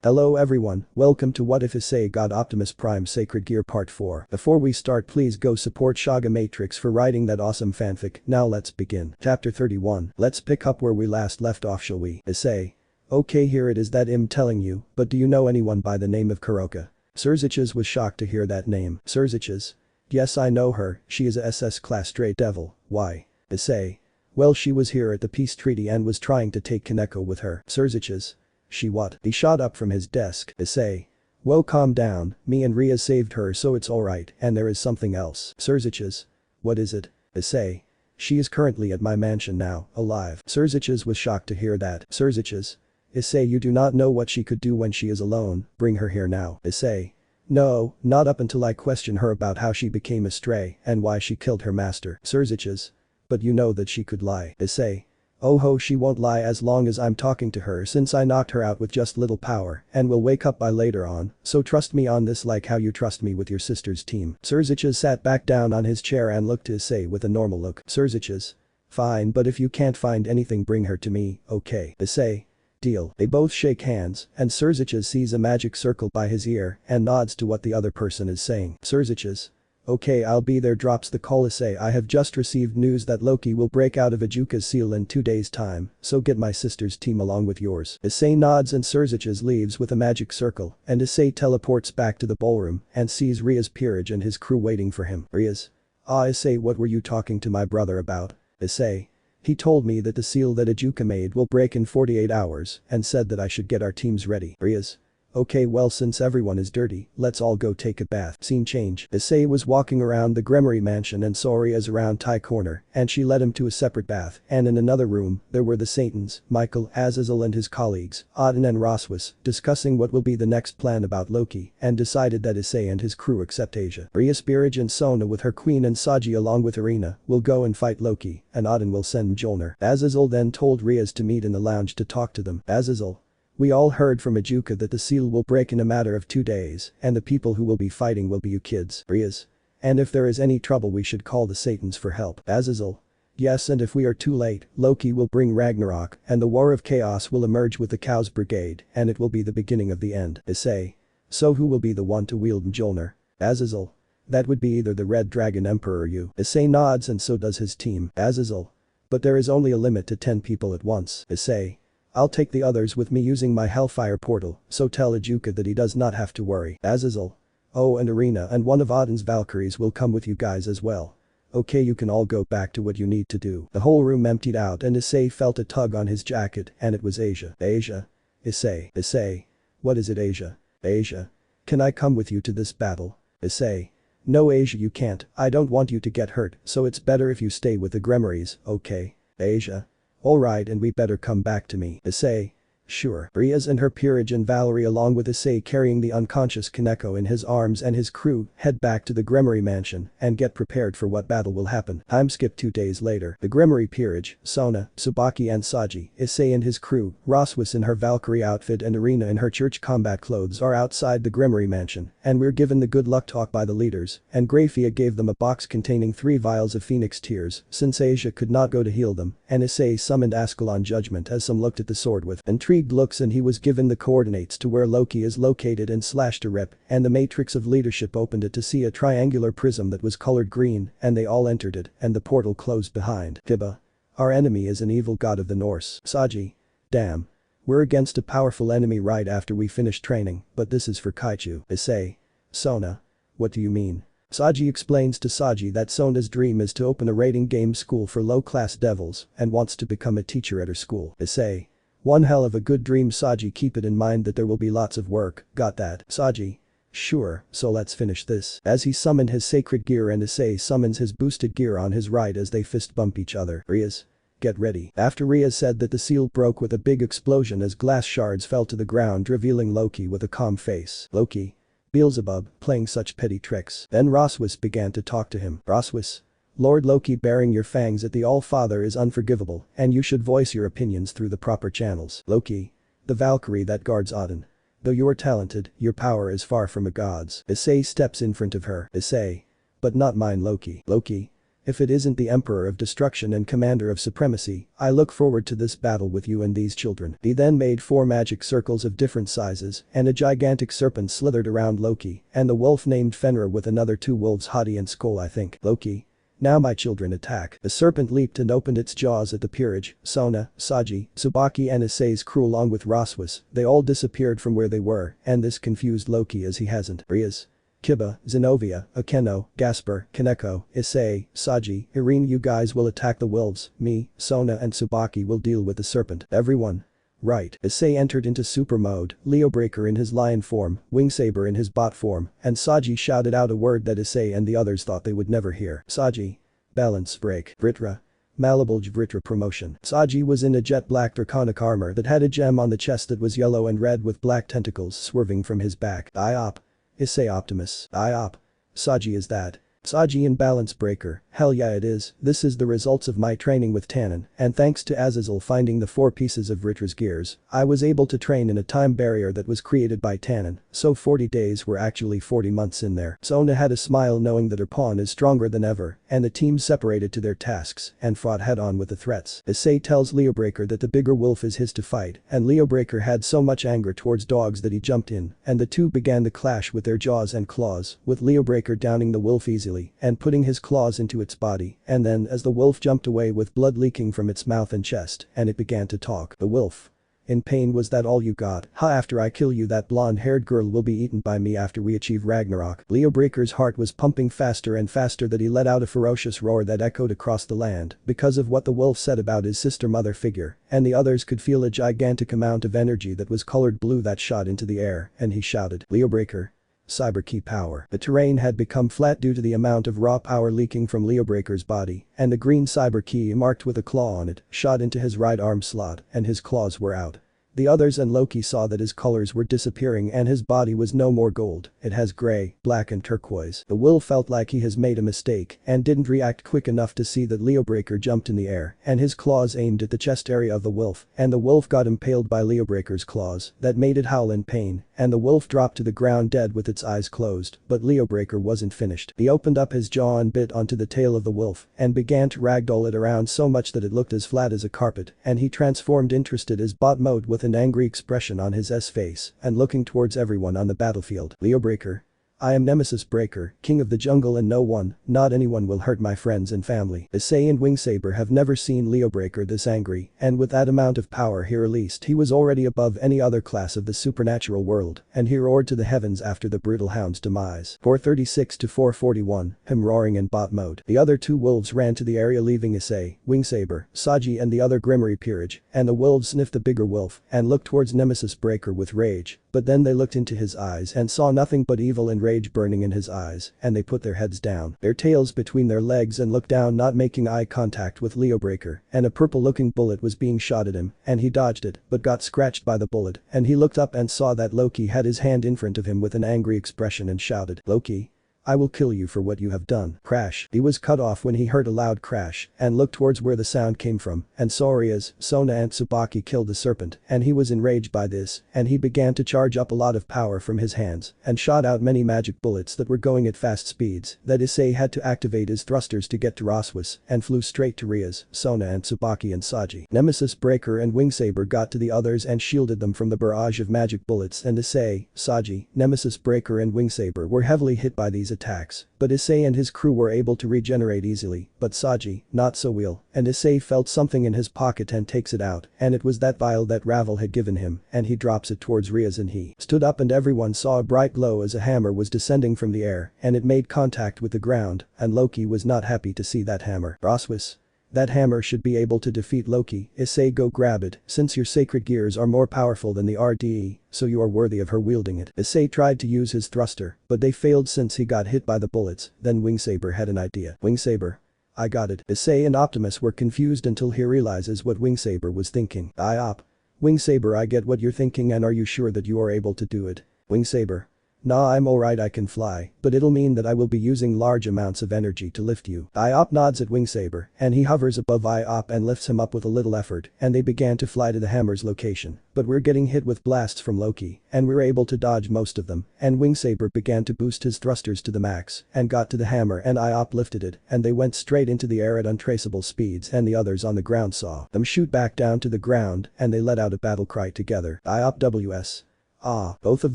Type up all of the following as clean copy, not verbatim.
Hello everyone, welcome to What If Issei Got Optimus Prime Sacred Gear Part 4. Before we start, please go support ShagaMatrix for writing that awesome fanfic. Now let's begin. Chapter 31. Let's pick up where we last left off, shall we? Issei. Okay, here it is that I'm telling you, but do you know anyone by the name of Kuroka? Surziches was shocked to hear that name. Surziches? Yes, I know her, she is a SS class stray devil. Why? Issei. Well, she was here at the peace treaty and was trying to take Kaneko with her. Surziches. She what? He shot up from his desk. Issei. Well, calm down, me and Ria saved her, so it's alright, and there is something else. Surziches. What is it? Issei. She is currently at my mansion now, alive. Surziches was shocked to hear that. Surziches. Issei, you do not know what she could do when she is alone, bring her here now. Issei. No, not up until I question her about how she became a stray and why she killed her master. Surziches. But you know that she could lie. Issei. Oh ho, she won't lie as long as I'm talking to her, since I knocked her out with just little power and will wake up by later on, so trust me on this like how you trust me with your sister's team. Surziches sat back down on his chair and looked to Issei with a normal look. Surziches. Fine, but if you can't find anything, bring her to me, okay? Issei. Deal. They both shake hands and Surziches sees a magic circle by his ear and nods to what the other person is saying. Surziches. Okay, I'll be there. Drops the call. Issei, I have just received news that Loki will break out of Ajuka's seal in 2 days time, so get my sister's team along with yours. Issei nods and Surziches leaves with a magic circle and Issei teleports back to the ballroom and sees Ria's peerage and his crew waiting for him. Ria's. Ah, Issei, what were you talking to my brother about? Issei. He told me that the seal that Ajuka made will break in 48 hours and said that I should get our teams ready. Ria's. Okay, well, since everyone is dirty, let's all go take a bath. Scene change. Issei was walking around the Gremory mansion and saw Ria's around Tie Corner and she led him to a separate bath, and in another room, there were the Satans, Michael, Azazel and his colleagues, Auden and Roswis, discussing what will be the next plan about Loki and decided that Issei and his crew except Asia. Ria Spirage and Sona with her queen and Saji along with Irina will go and fight Loki and Auden will send Mjolnir. Azazel then told Rias to meet in the lounge to talk to them. Azazel. We all heard from Ajuka that the seal will break in a matter of 2 days and the people who will be fighting will be you kids. Rias. And if there is any trouble we should call the Satans for help. Azazel. Yes, and if we are too late, Loki will bring Ragnarok and the War of Chaos will emerge with the Cows Brigade and it will be the beginning of the end. Issei. So who will be the one to wield Mjolnir? Azazel. That would be either the Red Dragon Emperor or you. Issei nods and so does his team. Azazel. But there is only a limit to 10 people at once. Issei. I'll take the others with me using my Hellfire portal, so tell Ajuka that he does not have to worry. Azazel. Oh, and Irina and one of Auden's Valkyries will come with you guys as well. Okay, you can all go back to what you need to do. The whole room emptied out and Issei felt a tug on his jacket and it was Asia. Asia. Issei. Issei. What is it, Asia? Asia. Can I come with you to this battle? Issei. No, Asia, you can't. I don't want you to get hurt, so it's better if you stay with the Gremories, okay? Asia. Alright, and we better come back to me. Issei. Sure. Rias and her peerage and Valerie along with Issei carrying the unconscious Kaneko in his arms and his crew head back to the Gremory mansion and get prepared for what battle will happen. Time skip 2 days later. The Gremory peerage, Sona, Tsubaki and Saji, Issei and his crew, Roswis in her Valkyrie outfit and Irina in her church combat clothes are outside the Gremory mansion and we're given the good luck talk by the leaders and Grafia gave them a box containing 3 vials of Phoenix Tears since Asia could not go to heal them and Issei summoned Ascalon Judgment as some looked at the sword with intrigued looks and he was given the coordinates to where Loki is located and slashed a rip and the matrix of leadership opened it to see a triangular prism that was colored green and they all entered it and the portal closed behind. Kiba. Our enemy is an evil god of the Norse. Saji. Damn. We're against a powerful enemy right after we finish training, but this is for Kaichu. Issei. Sona. What do you mean? Saji explains to Saji that Sona's dream is to open a raiding game school for low-class devils and wants to become a teacher at her school. Issei. One hell of a good dream, Saji. Keep it in mind that there will be lots of work, got that? Saji. Sure, so let's finish this. As he summoned his sacred gear and Issei summons his boosted gear on his right as they fist bump each other. Rias. Get ready. After Rias said that the seal broke with a big explosion as glass shards fell to the ground revealing Loki with a calm face. Loki. Beelzebub, playing such petty tricks. Then Roswis began to talk to him. Roswis. Lord Loki, baring your fangs at the All-Father is unforgivable and you should voice your opinions through the proper channels. Loki. The Valkyrie that guards Auden. Though you are talented, your power is far from a god's. Issei steps in front of her. Issei. But not mine, Loki. Loki. If it isn't the Emperor of Destruction and Commander of Supremacy, I look forward to this battle with you and these children. He then made 4 magic circles of different sizes, and a gigantic serpent slithered around Loki, and the wolf named Fenrir with another 2 wolves Hati and Skoll I think. Loki. Now my children attack. The serpent leaped and opened its jaws at the peerage. Sona, Saji, Tsubaki and Issei's crew along with Raswas, they all disappeared from where they were, and this confused Loki as he hasn't. Rias. Kiba, Zenobia, Akeno, Gasper, Kaneko, Issei, Saji, Irene you guys will attack the wolves, me, Sona and Tsubaki will deal with the serpent. Everyone. Right. Issei entered into super mode, Leobreaker in his lion form, Wingsaber in his bot form, and Saji shouted out a word that Issei and the others thought they would never hear. Saji. Balance break. Vritra. Malabulj Vritra promotion. Saji was in a jet black draconic armor that had a gem on the chest that was yellow and red with black tentacles swerving from his back. IOP. Issei Optimus. IOP. Saji is that. Saji in Balance Breaker, hell yeah it is, this is the results of my training with Tannen, and thanks to Azazel finding the 4 pieces of Vritra's gears, I was able to train in a time barrier that was created by Tannen, so 40 days were actually 40 months in there. Sona had a smile knowing that her pawn is stronger than ever, and the team separated to their tasks and fought head-on with the threats. Issei tells Leobreaker that the bigger wolf is his to fight, and Leobreaker had so much anger towards dogs that he jumped in, and the two began the clash with their jaws and claws, with Leobreaker downing the wolf easily and putting his claws into its body, and then as the wolf jumped away with blood leaking from its mouth and chest, and it began to talk. The wolf. In pain was that all you got? Ha after I kill you that blonde-haired girl will be eaten by me after we achieve Ragnarok. Leobreaker's heart was pumping faster and faster that he let out a ferocious roar that echoed across the land because of what the wolf said about his sister mother figure, and the others could feel a gigantic amount of energy that was colored blue that shot into the air, and he shouted, Leobreaker. Cyber key power. The terrain had become flat due to the amount of raw power leaking from Leobreaker's body, and the green cyber key marked with a claw on it shot into his right arm slot, and his claws were out. The others and Loki saw that his colors were disappearing and his body was no more gold, it has gray, black and turquoise. The wolf felt like he has made a mistake and didn't react quick enough to see that Leobreaker jumped in the air and his claws aimed at the chest area of the wolf, and the wolf got impaled by Leobreaker's claws that made it howl in pain, and the wolf dropped to the ground dead with its eyes closed, but Leobreaker wasn't finished. He opened up his jaw and bit onto the tail of the wolf and began to ragdoll it around so much that it looked as flat as a carpet, and he transformed interested as bot mode with an angry expression on his face and looking towards everyone on the battlefield. Leobreaker. I am Nemesis Breaker, king of the jungle and no one, not anyone will hurt my friends and family. Issei and Wingsaber have never seen Leobreaker this angry, and with that amount of power he released he was already above any other class of the supernatural world, and he roared to the heavens after the brutal hound's demise. 436 to 441, him roaring in bot mode. The other 2 wolves ran to the area leaving Issei, Wingsaber, Saji and the other Grimmery peerage, and the wolves sniffed the bigger wolf and looked towards Nemesis Breaker with rage, but then they looked into his eyes and saw nothing but evil and rage burning in his eyes, and they put their heads down, their tails between their legs and looked down not making eye contact with Leobreaker, and a purple-looking bullet was being shot at him, and he dodged it, but got scratched by the bullet, and he looked up and saw that Loki had his hand in front of him with an angry expression and shouted, Loki. I will kill you for what you have done. Crash. He was cut off when he heard a loud crash and looked towards where the sound came from, and saw Rias, Sona and Tsubaki killed the serpent, and he was enraged by this, and he began to charge up a lot of power from his hands and shot out many magic bullets that were going at fast speeds that Issei had to activate his thrusters to get to Raswas and flew straight to Rias, Sona and Tsubaki and Saji. Nemesis Breaker and Wingsaber got to the others and shielded them from the barrage of magic bullets, and Issei, Saji, Nemesis Breaker and Wingsaber were heavily hit by these attacks, but Issei and his crew were able to regenerate easily, but Saji, not so well, and Issei felt something in his pocket and takes it out, and it was that vial that Ravel had given him, and he drops it towards Rias and he stood up and everyone saw a bright glow as a hammer was descending from the air, and it made contact with the ground, and Loki was not happy to see that hammer. Raswas. That hammer should be able to defeat Loki. Issei go grab it, since your sacred gears are more powerful than the RDE, so you are worthy of her wielding it. Issei tried to use his thruster, but they failed since he got hit by the bullets, then Wingsaber had an idea. Wingsaber. I got it. Issei and Optimus were confused until he realizes what Wingsaber was thinking. Wingsaber I get what you're thinking and are you sure that you are able to do it? Wingsaber. Nah, I'm alright, I can fly, but it'll mean that I will be using large amounts of energy to lift you. IOP nods at Wingsaber, and he hovers above IOP and lifts him up with a little effort, and they began to fly to the hammer's location. But we're getting hit with blasts from Loki, and we're able to dodge most of them, and Wingsaber began to boost his thrusters to the max, and got to the hammer and IOP lifted it, and they went straight into the air at untraceable speeds, and the others on the ground saw them shoot back down to the ground, and they let out a battle cry together. IOP WS. Ah, both of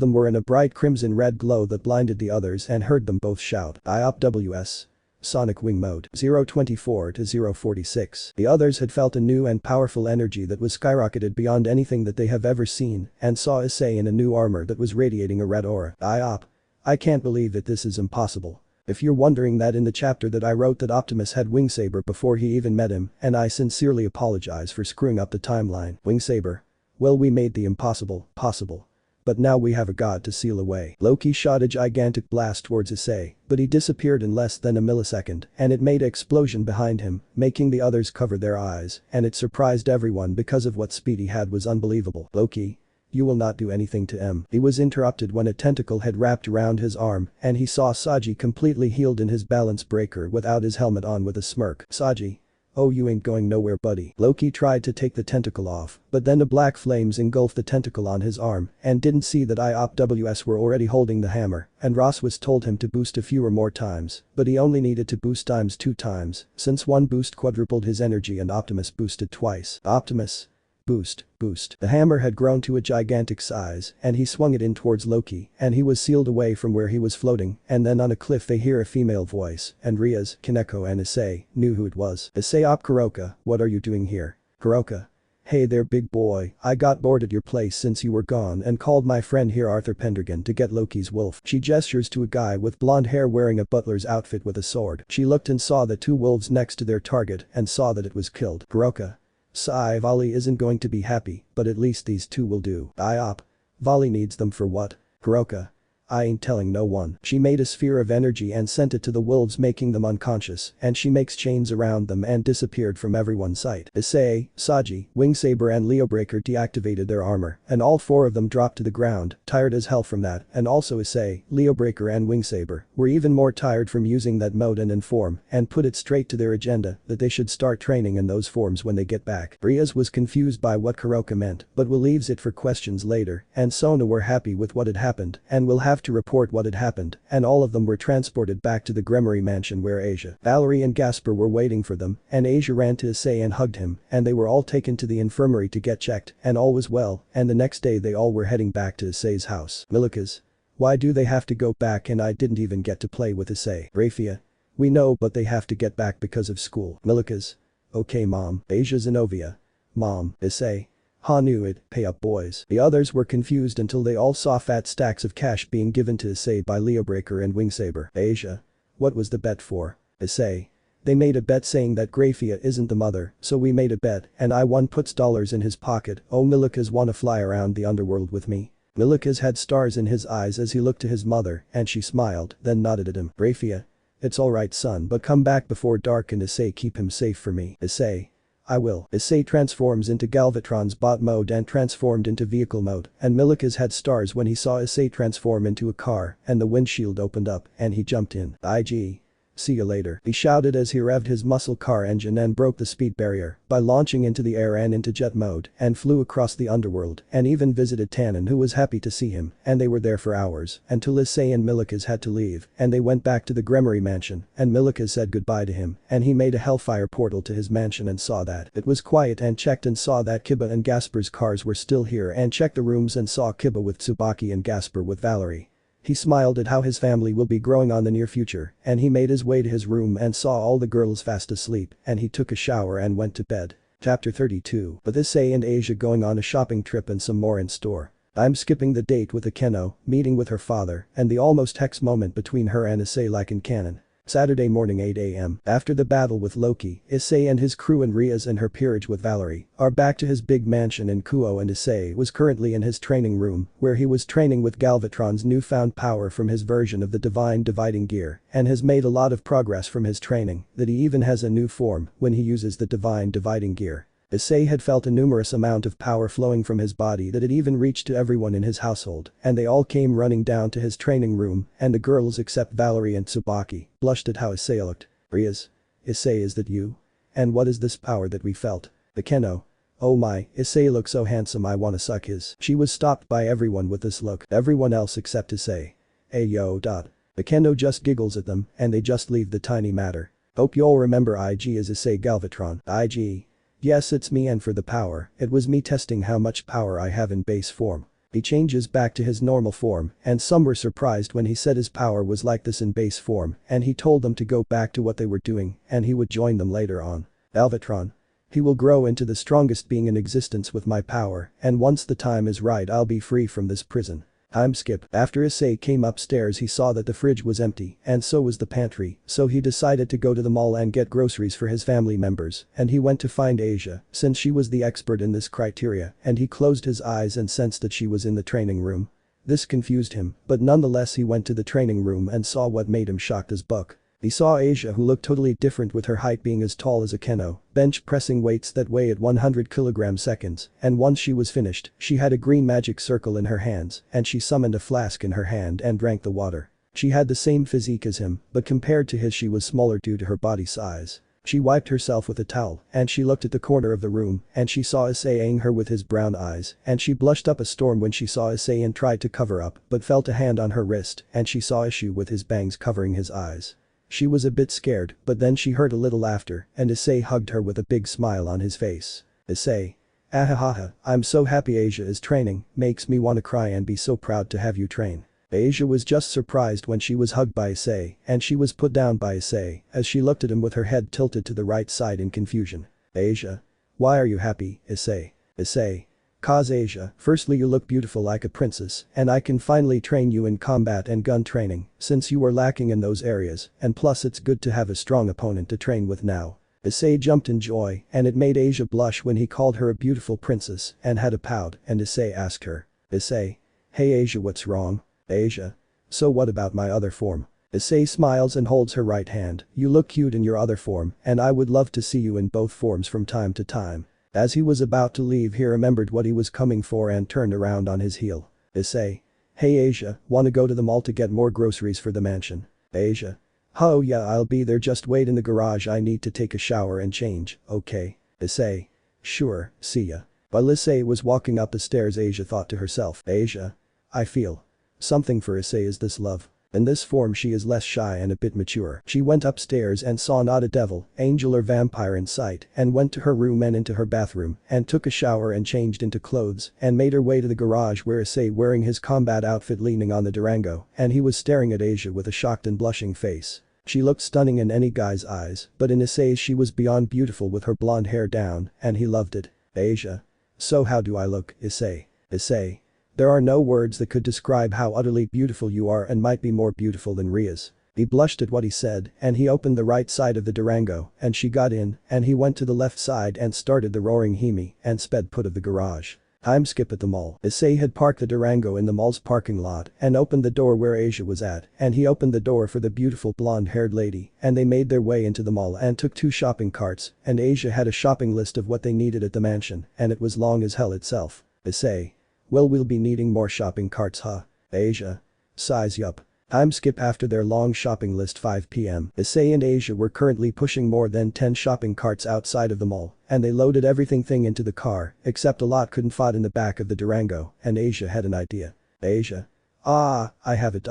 them were in a bright crimson-red glow that blinded the others and heard them both shout, IOP WS. Sonic Wing Mode 024 to 046. The others had felt a new and powerful energy that was skyrocketed beyond anything that they have ever seen and saw Issei in a new armor that was radiating a red aura. IOP. I can't believe that this is impossible. If you're wondering that in the chapter that I wrote that Optimus had Wingsaber before he even met him, and I sincerely apologize for screwing up the timeline. Wingsaber. Well, we made the impossible possible. But now we have a god to seal away. Loki shot a gigantic blast towards Issei, but he disappeared in less than a millisecond, and it made an explosion behind him, making the others cover their eyes, and it surprised everyone because of what speed he had was unbelievable. Loki. You will not do anything to him. He was interrupted when a tentacle had wrapped around his arm, and he saw Saji completely healed in his balance breaker without his helmet on with a smirk. Saji. Oh, you ain't going nowhere, buddy. Loki tried to take the tentacle off, but then the black flames engulfed the tentacle on his arm and didn't see that IOP WS were already holding the hammer, and Ross was told him to boost a few or more times, but he only needed to boost times 2 times, since one boost quadrupled his energy and Optimus boosted twice. Optimus. Boost, boost. The hammer had grown to a gigantic size, and he swung it in towards Loki, and he was sealed away from where he was floating, and then on a cliff they hear a female voice, and Riaz, Kaneko and Issei knew who it was. Issei op Kuroka, what are you doing here? Kuroka. Hey there big boy, I got bored at your place since you were gone and called my friend here Arthur Pendragon to get Loki's wolf. She gestures to a guy with blonde hair wearing a butler's outfit with a sword. She looked and saw the 2 wolves next to their target and saw that it was killed. Kuroka. Sigh, Vali isn't going to be happy, but at least these 2 will do. IOP. Vali needs them for what? Kuroka. I ain't telling no one. She made a sphere of energy and sent it to the wolves, making them unconscious, and she makes chains around them and disappeared from everyone's sight. Issei, Saji, Wingsaber and Leobreaker deactivated their armor, and all 4 of them dropped to the ground, tired as hell from that, and also Issei, Leobreaker and Wingsaber were even more tired from using that mode and inform, and put it straight to their agenda that they should start training in those forms when they get back. Riaz was confused by what Kuroka meant, but will leaves it for questions later, and Sona were happy with what had happened, and will have to report what had happened, and all of them were transported back to the Gremory mansion where Asia, Valerie and Gasper were waiting for them, and Asia ran to Issei and hugged him, and they were all taken to the infirmary to get checked, and all was well, and the next day they all were heading back to Issei's house. Milikas. Why do they have to go back and I didn't even get to play with Issei? Rafia. We know, but they have to get back because of school. Milikas. Okay mom. Asia Zenobia. Mom. Issei. Ha knew it, pay up boys. The others were confused until they all saw fat stacks of cash being given to Issei by Leobreaker and Wingsaber. Asia. What was the bet for? Issei. They made a bet saying that Grafia isn't the mother, so we made a bet, and I won puts dollars in his pocket. Oh Milikas wanna fly around the underworld with me? Milikas had stars in his eyes as he looked to his mother, and she smiled, then nodded at him. Grafia. It's alright son, but come back before dark and Issei keep him safe for me. Issei. I will. Issei transforms into Galvatron's bot mode and transformed into vehicle mode, and Milikas had stars when he saw Issei transform into a car, and the windshield opened up, and he jumped in. IG. See you later. He shouted as he revved his muscle car engine and broke the speed barrier by launching into the air and into jet mode and flew across the underworld and even visited Tannen, who was happy to see him, and they were there for hours until Issei and Milikas had to leave, and they went back to the Gremory mansion, and Milikas said goodbye to him, and he made a hellfire portal to his mansion and saw that it was quiet and checked and saw that Kiba and Gasper's cars were still here and checked the rooms and saw Kiba with Tsubaki and Gasper with Valerie. He smiled at how his family will be growing on the near future, and he made his way to his room and saw all the girls fast asleep, and he took a shower and went to bed. Chapter 32. With Issei and Asia going on a shopping trip and some more in store. I'm skipping the date with Akeno, meeting with her father, and the almost hex moment between her and Issei like in canon. Saturday morning 8 a.m. After the battle with Loki, Issei and his crew and Riaz and her peerage with Valerie are back to his big mansion in Kuo, and Issei was currently in his training room where he was training with Galvatron's newfound power from his version of the Divine Dividing Gear and has made a lot of progress from his training that he even has a new form when he uses the Divine Dividing Gear. Issei had felt a numerous amount of power flowing from his body that had even reached to everyone in his household, and they all came running down to his training room, and the girls except Valerie and Tsubaki blushed at how Issei looked. Issei, is that you? And what is this power that we felt? The Keno. Oh my, Issei looks so handsome, I wanna suck his. She was stopped by everyone with this look, everyone else except Issei. Hey yo. The Keno just giggles at them, and they just leave the tiny matter. Hope you all remember IG as Issei Galvatron. IG. Yes, it's me, and for the power, it was me testing how much power I have in base form. He changes back to his normal form, and some were surprised when he said his power was like this in base form, and he told them to go back to what they were doing, and he would join them later on. Galvatron. He will grow into the strongest being in existence with my power, and once the time is right I'll be free from this prison. Time skip. After Issei came upstairs he saw that the fridge was empty, and so was the pantry, so he decided to go to the mall and get groceries for his family members, and he went to find Asia, since she was the expert in this criteria, and he closed his eyes and sensed that she was in the training room. This confused him, but nonetheless he went to the training room and saw what made him shocked as buck. He saw Asia, who looked totally different with her height being as tall as a Keno, bench pressing weights that weigh at 100 kg seconds, and once she was finished, she had a green magic circle in her hands, and she summoned a flask in her hand and drank the water. She had the same physique as him, but compared to his she was smaller due to her body size. She wiped herself with a towel, and she looked at the corner of the room, and she saw Issei eyeing her with his brown eyes, and she blushed up a storm when she saw Issei and tried to cover up, but felt a hand on her wrist, and she saw Issei with his bangs covering his eyes. She was a bit scared, but then she heard a little laughter, and Issei hugged her with a big smile on his face. Issei. Ahahaha, I'm so happy Asia is training, makes me wanna cry and be so proud to have you train. Asia was just surprised when she was hugged by Issei, and she was put down by Issei, as she looked at him with her head tilted to the right side in confusion. Asia. Why are you happy, Issei? Issei. Cause Asia, firstly you look beautiful like a princess, and I can finally train you in combat and gun training, since you were lacking in those areas, and plus it's good to have a strong opponent to train with now. Issei jumped in joy, and it made Asia blush when he called her a beautiful princess, and had a pout, and Issei asked her. Issei. Hey Asia, what's wrong? Asia. So what about my other form? Issei smiles and holds her right hand. You look cute in your other form, and I would love to see you in both forms from time to time. As he was about to leave he remembered what he was coming for and turned around on his heel. Issei. Hey Asia, wanna go to the mall to get more groceries for the mansion? Asia. Oh yeah, I'll be there, just wait in the garage, I need to take a shower and change, okay? Issei. Sure, see ya. While Issei was walking up the stairs Asia thought to herself. Asia. I feel something for Issei. Is this love? In this form she is less shy and a bit mature. She went upstairs and saw not a devil, angel or vampire in sight, and went to her room and into her bathroom, and took a shower and changed into clothes, and made her way to the garage where Issei wearing his combat outfit leaning on the Durango, and he was staring at Asia with a shocked and blushing face. She looked stunning in any guy's eyes, but in Issei's she was beyond beautiful with her blonde hair down, and he loved it. Asia. So how do I look, Issei? Issei. There are no words that could describe how utterly beautiful you are, and might be more beautiful than Ria's. He blushed at what he said, and he opened the right side of the Durango, and she got in, and he went to the left side and started the roaring Hemi, and sped put of the garage. Time skip at the mall. Issei had parked the Durango in the mall's parking lot, and opened the door where Asia was at, and he opened the door for the beautiful blonde-haired lady, and they made their way into the mall and took 2 shopping carts, and Asia had a shopping list of what they needed at the mansion, and it was long as hell itself. Issei. Well, we'll be needing more shopping carts, huh? Asia. Size yup. Time skip after their long shopping list. 5 p.m. Issei and Asia were currently pushing more than 10 shopping carts outside of the mall, and they loaded everything into the car, except a lot couldn't fit in the back of the Durango, and Asia had an idea. Asia. Ah, I have it.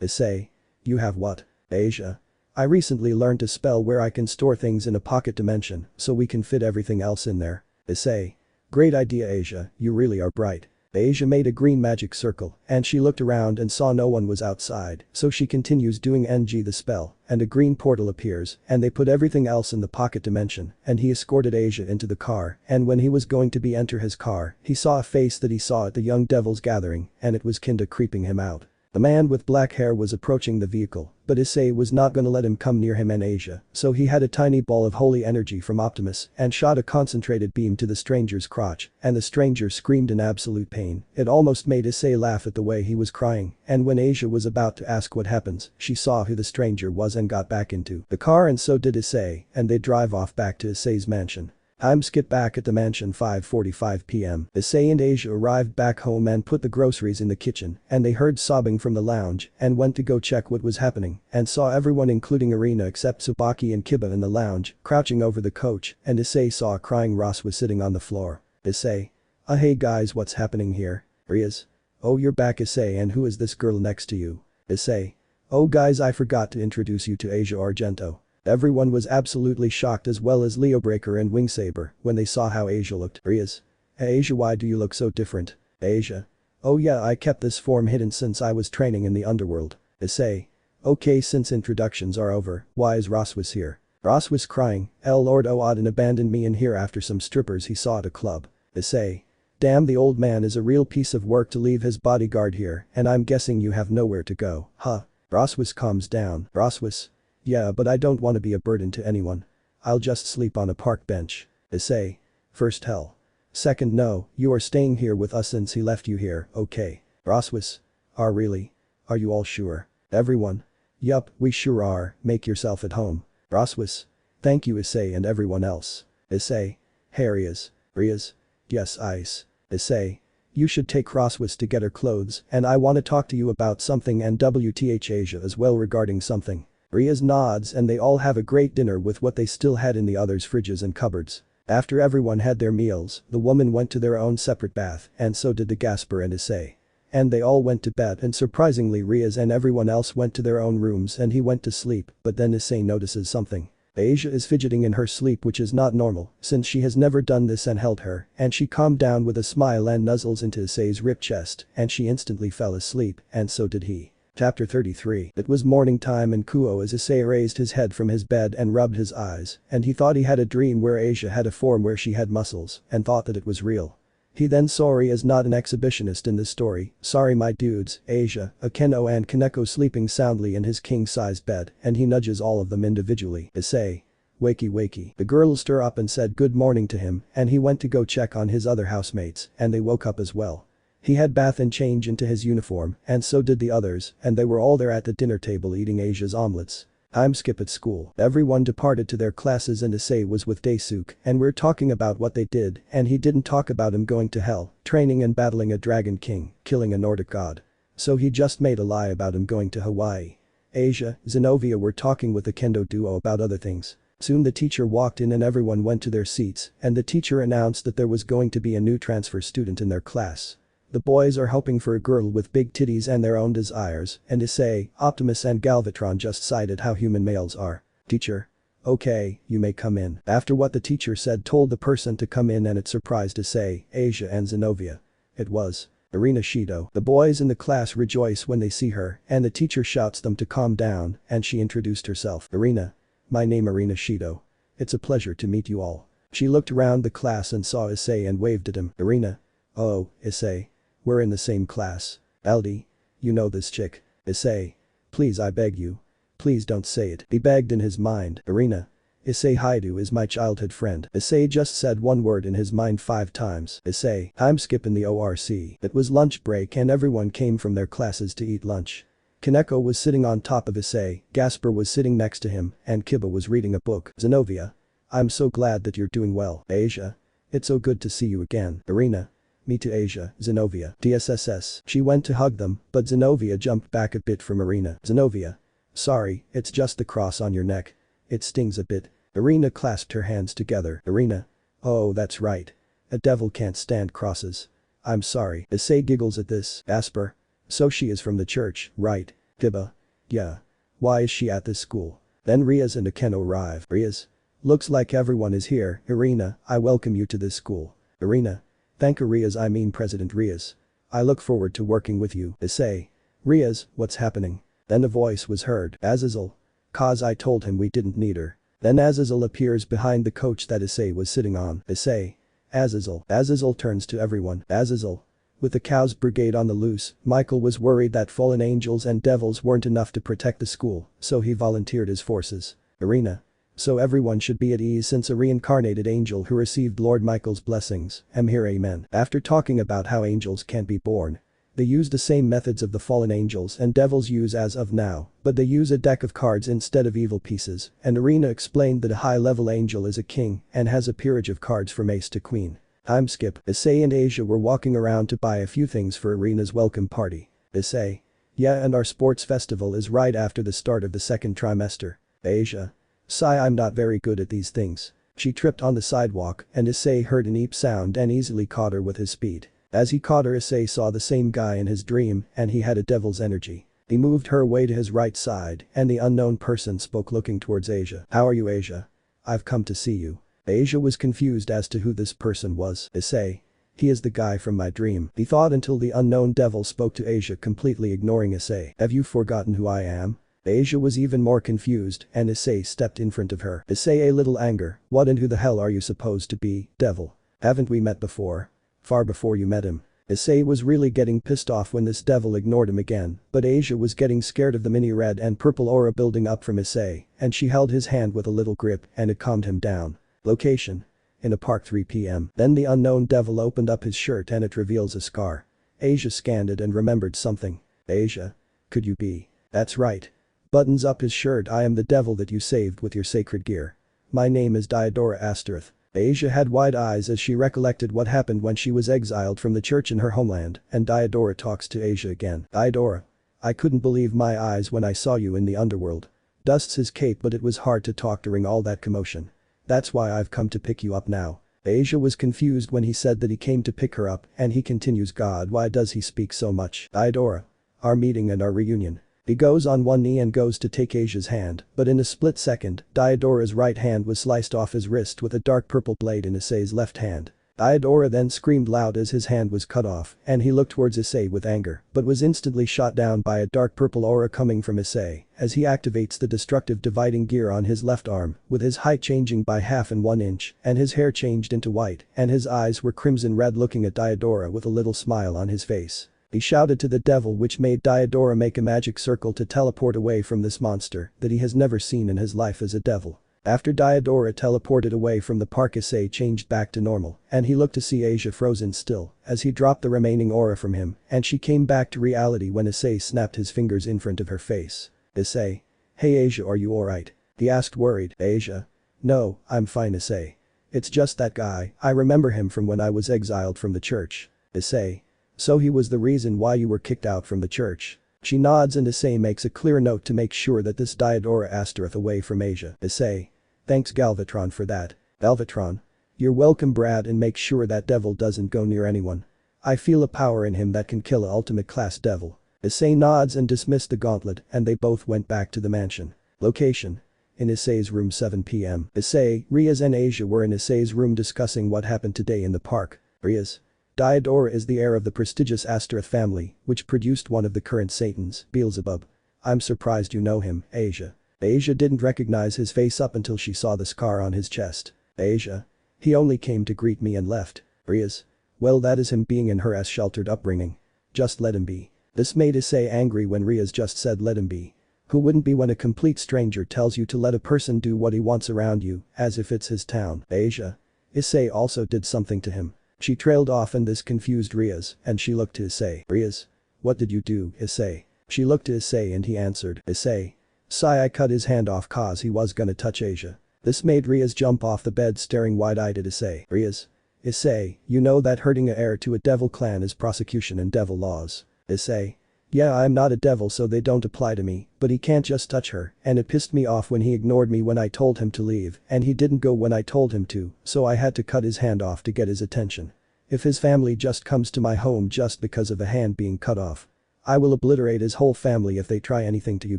Issei. You have what? Asia. I recently learned to spell where I can store things in a pocket dimension, so we can fit everything else in there. Issei. Great idea Asia, you really are bright. Asia made a green magic circle, and she looked around and saw no one was outside, so she continues doing NG the spell, and a green portal appears, and they put everything else in the pocket dimension, and he escorted Asia into the car, and when he was going to enter his car, he saw a face that he saw at the Young Devils gathering, and it was Kinda creeping him out. The man with black hair was approaching the vehicle, but Issei was not gonna let him come near him and Asia, so he had a tiny ball of holy energy from Optimus and shot a concentrated beam to the stranger's crotch, and the stranger screamed in absolute pain. It almost made Issei laugh at the way he was crying, and when Asia was about to ask what happens, she saw who the stranger was and got back into the car, and so did Issei, and they drive off back to Issei's mansion. Time skip back at the mansion 5:45 p.m. Issei and Asia arrived back home and put the groceries in the kitchen and they heard sobbing from the lounge and went to go check what was happening and saw everyone including Irina except Tsubaki and Kiba in the lounge crouching over the coach and Issei saw a crying Ross was sitting on the floor. Issei. Hey guys, what's happening here? Rias. Oh, you're back, Issei, and who is this girl next to you? Issei. Oh guys, I forgot to introduce you to Asia Argento. Everyone was absolutely shocked as well as Leo Breaker and Wingsaber when they saw how Asia looked. Rias. Hey Asia, why do you look so different? Asia. Oh yeah, I kept this form hidden since I was training in the underworld. Issei. Okay, since introductions are over, why is Ross was here? Ross was crying, Lord Oden abandoned me in here after some strippers he saw at a club. Issei. Damn, the old man is a real piece of work to leave his bodyguard here and I'm guessing you have nowhere to go, huh? Roswas calms down. Roswas. Yeah, but I don't want to be a burden to anyone. I'll just sleep on a park bench. Issei. First hell. Second no, you are staying here with us since he left you here, okay. Roswas. Really? Are you all sure? Everyone. Yup, we sure are, make yourself at home. Roswas. Thank you Issei and everyone else. Issei. Hey Rias. Rias. Yes Ice. Issei. You should take Roswas to get her clothes and I want to talk to you about something and WTH Asia as well regarding something. Rias nods and they all have a great dinner with what they still had in the others' fridges and cupboards. After everyone had their meals, the woman went to their own separate bath and so did the Gasper and Issei. And they all went to bed and surprisingly Rias and everyone else went to their own rooms and he went to sleep but then Issei notices something. Asia is fidgeting in her sleep which is not normal since she has never done this and held her and she calmed down with a smile and nuzzles into Issei's ripped chest and she instantly fell asleep and so did he. Chapter 33. It was morning time and Kuo as Issei raised his head from his bed and rubbed his eyes and he thought he had a dream where Asia had a form where she had muscles and thought that it was real. He then sorry is not an exhibitionist in this story, sorry my dudes, Asia, Akeno and Kaneko sleeping soundly in his king-sized bed and he nudges all of them individually. Issei. Wakey wakey. The girls stir up and said good morning to him and he went to go check on his other housemates and they woke up as well. He had bath and change into his uniform and so did the others and they were all there at the dinner table eating Asia's omelets. Time skip at school. Everyone departed to their classes and Issei was with Daisuke and we're talking about what they did and he didn't talk about him going to hell, training and battling a dragon king, killing a Nordic god. So he just made a lie about him going to Hawaii. Asia, Zenobia were talking with the kendo duo about other things. Soon the teacher walked in and everyone went to their seats and the teacher announced that there was going to be a new transfer student in their class. The boys are hoping for a girl with big titties and their own desires and Issei, Optimus and Galvatron just cited how human males are. Teacher. Okay, you may come in. After what the teacher said told the person to come in and it surprised Issei, Asia and Zenobia. It was Irina Shido. The boys in the class rejoice when they see her and the teacher shouts them to calm down and she introduced herself. Irina. My name Irina Shido. It's a pleasure to meet you all. She looked around the class and saw Issei and waved at him. Irina. Oh, Issei. We're in the same class. LD. You know this chick. Issei. Please I beg you. Please don't say it. He begged in his mind. Irina. Issei Hyoudou is my childhood friend. Issei just said one word in his mind 5 times. Issei. Time skip in the ORC. It was lunch break and everyone came from their classes to eat lunch. Kaneko was sitting on top of Issei, Gasper was sitting next to him and Kiba was reading a book. Zenobia. I'm so glad that you're doing well. Asia. It's so good to see you again. Irina. Me too Asia, Zenobia. DSSS. She went to hug them, but Zenobia jumped back a bit from Irina. Zenobia. Sorry, it's just the cross on your neck. It stings a bit. Irina clasped her hands together. Irina. Oh that's right. A devil can't stand crosses. I'm sorry. Issei giggles at this. Asper. So she is from the church, right? Kiba. Yeah. Why is she at this school? Then Rias and Akeno arrive. Rias. Looks like everyone is here. Irina, I welcome you to this school. Irina. Thank you Rias, I mean President Rias. I look forward to working with you. Issei. Rias, what's happening? Then a voice was heard. Azazel. Cause I told him we didn't need her. Then Azazel appears behind the coach that Issei was sitting on. Issei. Azazel. Azazel turns to everyone. Azazel. With the Cows Brigade on the loose, Michael was worried that fallen angels and devils weren't enough to protect the school, so he volunteered his forces. Irina. So everyone should be at ease since a reincarnated angel who received Lord Michael's blessings, I'm here amen. After talking about how angels can't be born, They use the same methods of the fallen angels and devils use as of now, but they use a deck of cards instead of evil pieces, and Irina explained that a high-level angel is a king and has a peerage of cards from ace to queen. Time skip. Issei and Asia were walking around to buy a few things for Irina's welcome party. Issei. Yeah, and our sports festival is right after the start of the second trimester. Asia. Sigh, I'm not very good at these things. She tripped on the sidewalk and Issei heard an eep sound and easily caught her with his speed. As he caught her, Issei saw the same guy in his dream and he had a devil's energy. He moved her away to his right side and the unknown person spoke looking towards Asia. How are you, Asia? I've come to see you. Asia was confused as to who this person was. Issei. He is the guy from my dream, he thought until the unknown devil spoke to Asia, completely ignoring Issei. Have you forgotten who I am? Asia was even more confused and Issei stepped in front of her. Issei, a little anger. What and who the hell are you supposed to be, devil? Haven't we met before? Far before you met him. Issei was really getting pissed off when this devil ignored him again, but Asia was getting scared of the mini red and purple aura building up from Issei, and she held his hand with a little grip and it calmed him down. Location. In a park, 3 p.m. Then the unknown devil opened up his shirt and it reveals a scar. Asia scanned it and remembered something. Asia. Could you be? That's right. Buttons up his shirt. I am the devil that you saved with your sacred gear. My name is Diodora Astaroth. Asia had wide eyes as she recollected what happened when she was exiled from the church in her homeland, and Diodora talks to Asia again. Diodora. I couldn't believe my eyes when I saw you in the underworld. Dusts his cape, but it was hard to talk during all that commotion. That's why I've come to pick you up now. Asia was confused when he said that he came to pick her up and he continues, God, why does he speak so much? Diodora. Our meeting and our reunion. He goes on one knee and goes to take Asia's hand, but in a split second, Diodora's right hand was sliced off his wrist with a dark purple blade in Issei's left hand. Diodora then screamed loud as his hand was cut off and he looked towards Issei with anger, but was instantly shot down by a dark purple aura coming from Issei as he activates the destructive dividing gear on his left arm, with his height changing by half and 1 inch and his hair changed into white and his eyes were crimson red, looking at Diodora with a little smile on his face. He shouted to the devil, which made Diodora make a magic circle to teleport away from this monster that he has never seen in his life as a devil. After Diodora teleported away from the park, Issei changed back to normal and he looked to see Asia frozen still as he dropped the remaining aura from him and she came back to reality when Issei snapped his fingers in front of her face. Issei. Hey Asia, are you alright? He asked, worried. Asia. No, I'm fine, Issei. It's just that guy, I remember him from when I was exiled from the church. Issei. So he was the reason why you were kicked out from the church? She nods and Issei makes a clear note to make sure that this Diodora Astaroth away from Asia. Issei. Thanks Galvatron for that. Galvatron. You're welcome, Brad, and make sure that devil doesn't go near anyone. I feel a power in him that can kill a ultimate class devil. Issei nods and dismissed the gauntlet and they both went back to the mansion. Location. In Issei's room, 7 p.m. Issei, Riaz and Asia were in Issei's room discussing what happened today in the park. Riaz. Diodora is the heir of the prestigious Astaroth family, which produced one of the current Satans, Beelzebub. I'm surprised you know him, Asia. Asia didn't recognize his face up until she saw the scar on his chest. Asia. He only came to greet me and left. Riaz. Well, that is him being in her sheltered upbringing. Just let him be. This made Issei angry when Riaz just said let him be. Who wouldn't be when a complete stranger tells you to let a person do what he wants around you, as if it's his town? Asia. Issei also did something to him. She trailed off and this confused Riaz and she looked to Issei. Riaz. What did you do, Issei? She looked to Issei and he answered. Issei. Sigh, I cut his hand off cause he was gonna touch Asia. This made Riaz jump off the bed staring wide-eyed at Issei. Riaz. Issei, you know that hurting a heir to a devil clan is prosecution in devil laws. Issei. Yeah, I'm not a devil so they don't apply to me, but he can't just touch her and it pissed me off when he ignored me when I told him to leave and he didn't go when I told him to, so I had to cut his hand off to get his attention. If his family just comes to my home just because of a hand being cut off, I will obliterate his whole family if they try anything to you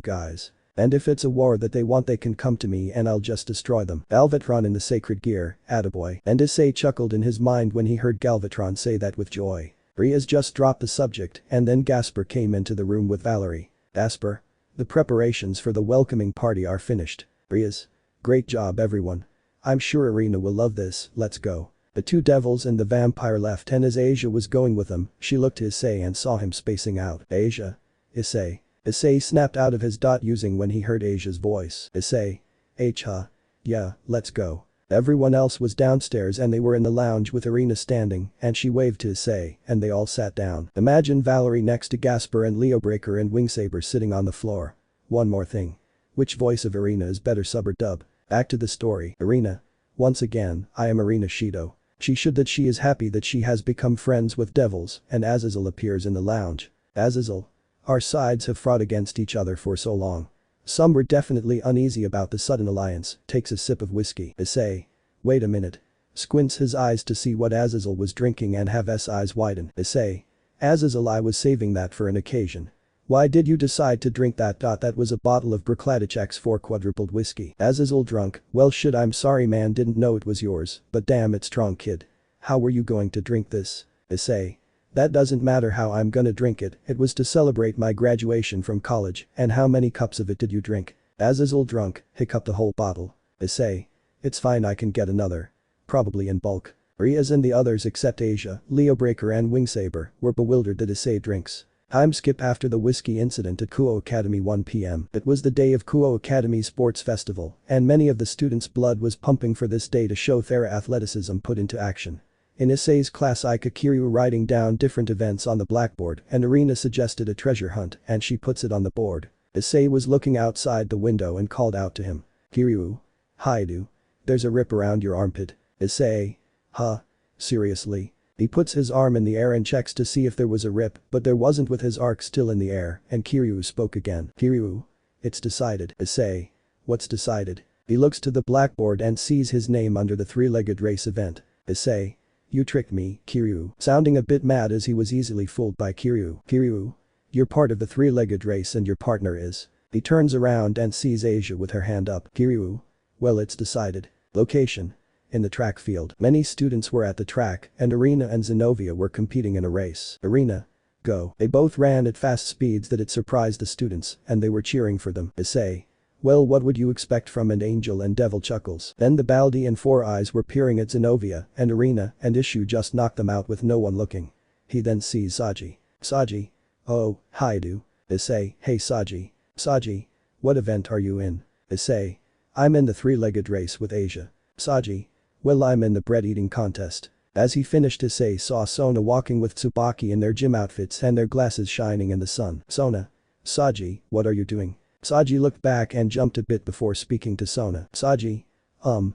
guys. And if it's a war that they want, they can come to me and I'll just destroy them. Galvatron in the sacred gear, attaboy. And Issei chuckled in his mind when he heard Galvatron say that with joy. Riaz just dropped the subject and then Gasper came into the room with Valerie. Gasper. The preparations for the welcoming party are finished. Riaz. Great job everyone. I'm sure Irina will love this, let's go. The two devils and the vampire left and as Asia was going with them, she looked to Issei and saw him spacing out. Asia. Issei. Issei snapped out of his dot using when he heard Asia's voice. Issei. Yeah, let's go. Everyone else was downstairs and they were in the lounge with Irina standing and she waved to Issei and they all sat down. Imagine Valerie next to Gasper and Leobreaker and Wingsaber sitting on the floor. One more thing. Which voice of Irina is better, sub or dub? Back to the story. Irina. Once again, I am Irina Shido. She is happy that she has become friends with devils and Azazel appears in the lounge. Azazel. Our sides have fought against each other for so long. Some were definitely uneasy about the sudden alliance, takes a sip of whiskey. Issei. Wait a minute. Squints his eyes to see what Azazel was drinking and have his eyes widen. Issei. Azazel, I was saving that for an occasion. Why did you decide to drink that? That was a bottle of Bricladich X4 quadrupled whiskey. Azazel drunk, well shit, I'm sorry man, didn't know it was yours, but damn it's strong kid. How were you going to drink this? Issei. That doesn't matter how I'm gonna drink it, it was to celebrate my graduation from college, and how many cups of it did you drink? Azazel drunk, hiccup the whole bottle. Issei. It's fine, I can get another. Probably in bulk. Riaz and the others except Asia, Leobreaker and Wingsaber were bewildered that Issei drinks. Time skip after the whiskey incident at Kuo Academy 1 p.m. It was the day of Kuo Academy Sports Festival, and many of the students' blood was pumping for this day to show their athleticism put into action. In Issei's class, Ika Kiryu writing down different events on the blackboard and Irina suggested a treasure hunt and she puts it on the board. Issei was looking outside the window and called out to him. Kiryu. Hyoudou. There's a rip around your armpit. Issei. Huh? Seriously? He puts his arm in the air and checks to see if there was a rip, but there wasn't with his arc still in the air and Kiryu spoke again. Kiryu. It's decided. Issei. What's decided? He looks to the blackboard and sees his name under the three-legged race event. Issei. You tricked me, Kiryu. Sounding a bit mad as he was easily fooled by Kiryu. Kiryu. You're part of the three-legged race and your partner is. He turns around and sees Asia with her hand up. Kiryu. Well, it's decided. Location. In the track field. Many students were at the track and Irina and Zenobia were competing in a race. Irina. Go. They both ran at fast speeds that it surprised the students and they were cheering for them. Issei. Well, what would you expect from an angel and devil chuckles? Then the Baldi and Four Eyes were peering at Zenobia and Irina and Ishu just knocked them out with no one looking. He then sees Saji. Saji. Oh, Hyoudou. Issei. Hey Saji. Saji. What event are you in? Issei. I'm in the three-legged race with Asia. Saji. Well, I'm in the bread-eating contest. As he finished, Issei saw Sona walking with Tsubaki in their gym outfits and their glasses shining in the sun. Sona. Saji, what are you doing? Saji looked back and jumped a bit before speaking to Sona. Saji.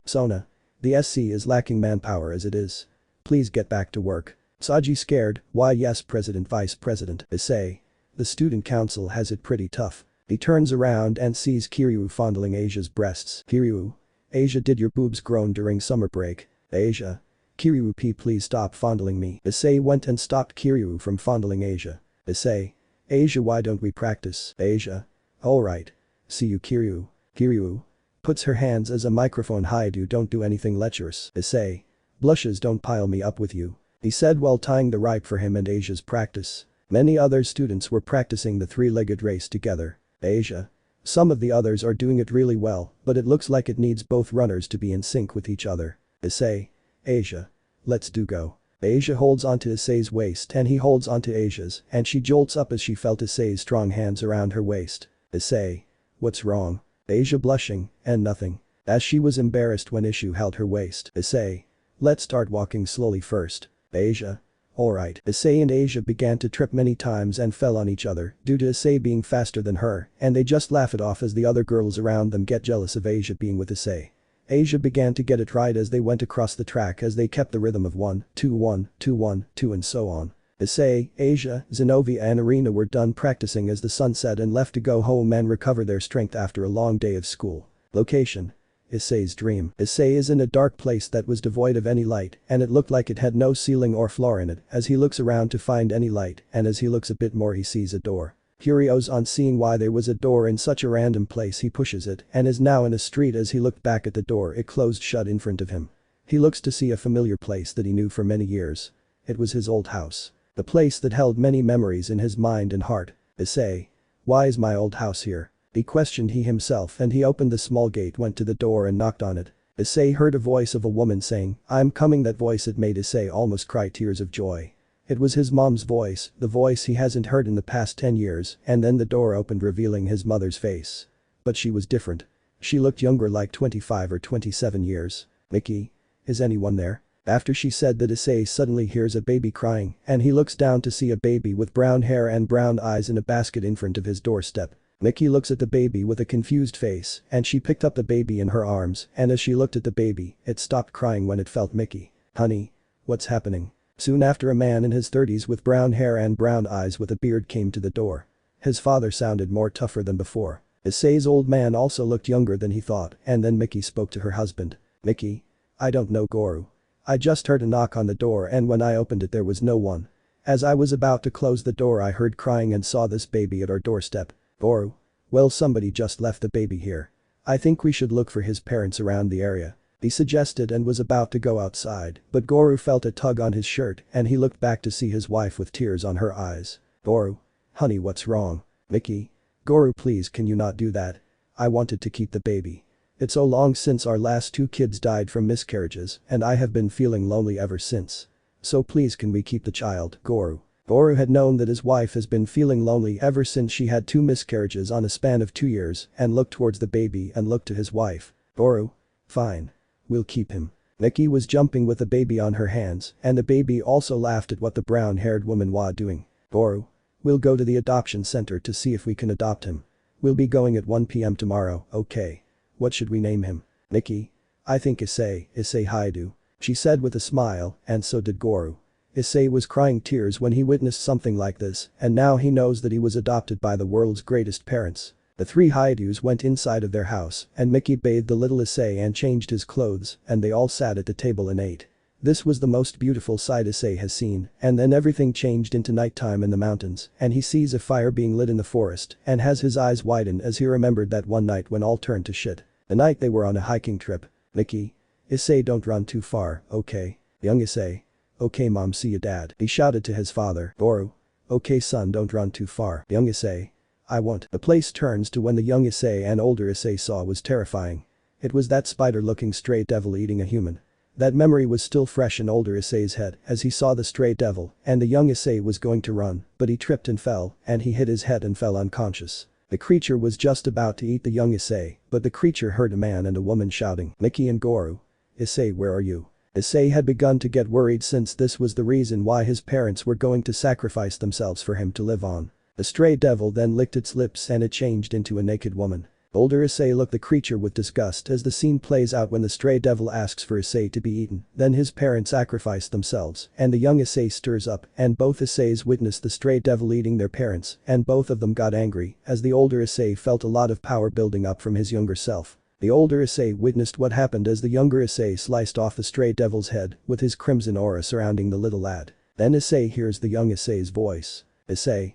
Sona. The SC is lacking manpower as it is. Please get back to work. Saji scared, why yes President Vice President. Issei. The student council has it pretty tough. He turns around and sees Kiryu fondling Asia's breasts. Kiryu. Asia, did your boobs grown during summer break? Asia. Kiryu P, please stop fondling me. Issei went and stopped Kiryu from fondling Asia. Issei. Asia, why don't we practice? Asia. Alright. See you Kiryu. Kiryu. Puts her hands as a microphone. Hyoudou, don't do anything lecherous. Issei. Blushes, don't pile me up with you. He said while tying the rope for him and Asia's practice. Many other students were practicing the three-legged race together. Asia. Some of the others are doing it really well, but it looks like it needs both runners to be in sync with each other. Issei. Asia. Let's do go. Asia holds onto Issei's waist and he holds onto Asia's and she jolts up as she felt Issei's strong hands around her waist. Issei. What's wrong? Asia blushing, and nothing. As she was embarrassed when Ishu held her waist. Issei. Let's start walking slowly first. Asia. Alright. Issei and Asia began to trip many times and fell on each other due to Issei being faster than her and they just laugh it off as the other girls around them get jealous of Asia being with Issei. Asia began to get it right as they went across the track as they kept the rhythm of 1, 2, 1, 2, 1, 2 and so on. Issei, Asia, Zenobia and Irina were done practicing as the sun set and left to go home and recover their strength after a long day of school. Location. Issei's dream. Issei is in a dark place that was devoid of any light and it looked like it had no ceiling or floor in it as he looks around to find any light and as he looks a bit more he sees a door. Curious on seeing why there was a door in such a random place, he pushes it and is now in a street. As he looked back at the door, it closed shut in front of him. He looks to see a familiar place that he knew for many years. It was his old house. The place that held many memories in his mind and heart. Issei. Why is my old house here? He questioned he himself and he opened the small gate, went to the door and knocked on it. Issei heard a voice of a woman saying, "I'm coming." That voice had made Issei almost cry tears of joy. It was his mom's voice, the voice he hasn't heard in the past 10 years, and then the door opened revealing his mother's face. But she was different. She looked younger, like 25 or 27 years. Mickey? Is anyone there? After she said that Issei suddenly hears a baby crying and he looks down to see a baby with brown hair and brown eyes in a basket in front of his doorstep. Mickey looks at the baby with a confused face and she picked up the baby in her arms and as she looked at the baby, it stopped crying when it felt Mickey. Honey? What's happening? Soon after a man in his 30s with brown hair and brown eyes with a beard came to the door. His father sounded more tougher than before. Issei's old man also looked younger than he thought and then Mickey spoke to her husband. Mickey? I don't know Goro. I just heard a knock on the door and when I opened it there was no one. As I was about to close the door I heard crying and saw this baby at our doorstep. Goro? Well somebody just left the baby here. I think we should look for his parents around the area. He suggested and was about to go outside, but Goro felt a tug on his shirt and he looked back to see his wife with tears on her eyes. Goro? Honey what's wrong? Mickey? Goro please can you not do that? I wanted to keep the baby. It's so long since our last 2 kids died from miscarriages and I have been feeling lonely ever since. So please can we keep the child, Goro? Goro had known that his wife has been feeling lonely ever since she had 2 miscarriages on a span of 2 years and looked towards the baby and looked to his wife. Goro? Fine. We'll keep him. Mickey was jumping with the baby on her hands and the baby also laughed at what the brown-haired woman was doing. Goro? We'll go to the adoption center to see if we can adopt him. We'll be going at 1 p.m. tomorrow, okay? What should we name him? Mickey? I think Issei Hyoudou. She said with a smile and so did Goro. Issei was crying tears when he witnessed something like this and now he knows that he was adopted by the world's greatest parents. The 3 Hyoudous went inside of their house and Mickey bathed the little Issei and changed his clothes and they all sat at the table and ate. This was the most beautiful sight Issei has seen and then everything changed into nighttime in the mountains and he sees a fire being lit in the forest and has his eyes widen as he remembered that one night when all turned to shit. The night they were on a hiking trip. Mickey? Issei don't run too far, okay? Young Issei? Okay mom see you dad. He shouted to his father. Goro? Okay son don't run too far. Young Issei? I won't. The place turns to when the young Issei and older Issei saw was terrifying. It was that spider-looking stray devil eating a human. That memory was still fresh in older Issei's head as he saw the stray devil and the young Issei was going to run but he tripped and fell and he hit his head and fell unconscious. The creature was just about to eat the young Issei but the creature heard a man and a woman shouting. Mickey and Goro. Issei where are you? Issei had begun to get worried since this was the reason why his parents were going to sacrifice themselves for him to live on. The stray devil then licked its lips and it changed into a naked woman. Older Issei looked the creature with disgust as the scene plays out when the stray devil asks for Issei to be eaten, then his parents sacrifice themselves and the young Issei stirs up and both Isseis witnessed the stray devil eating their parents and both of them got angry as the older Issei felt a lot of power building up from his younger self. The older Issei witnessed what happened as the younger Issei sliced off the stray devil's head with his crimson aura surrounding the little lad. Then Issei hears the young Issei's voice. Issei?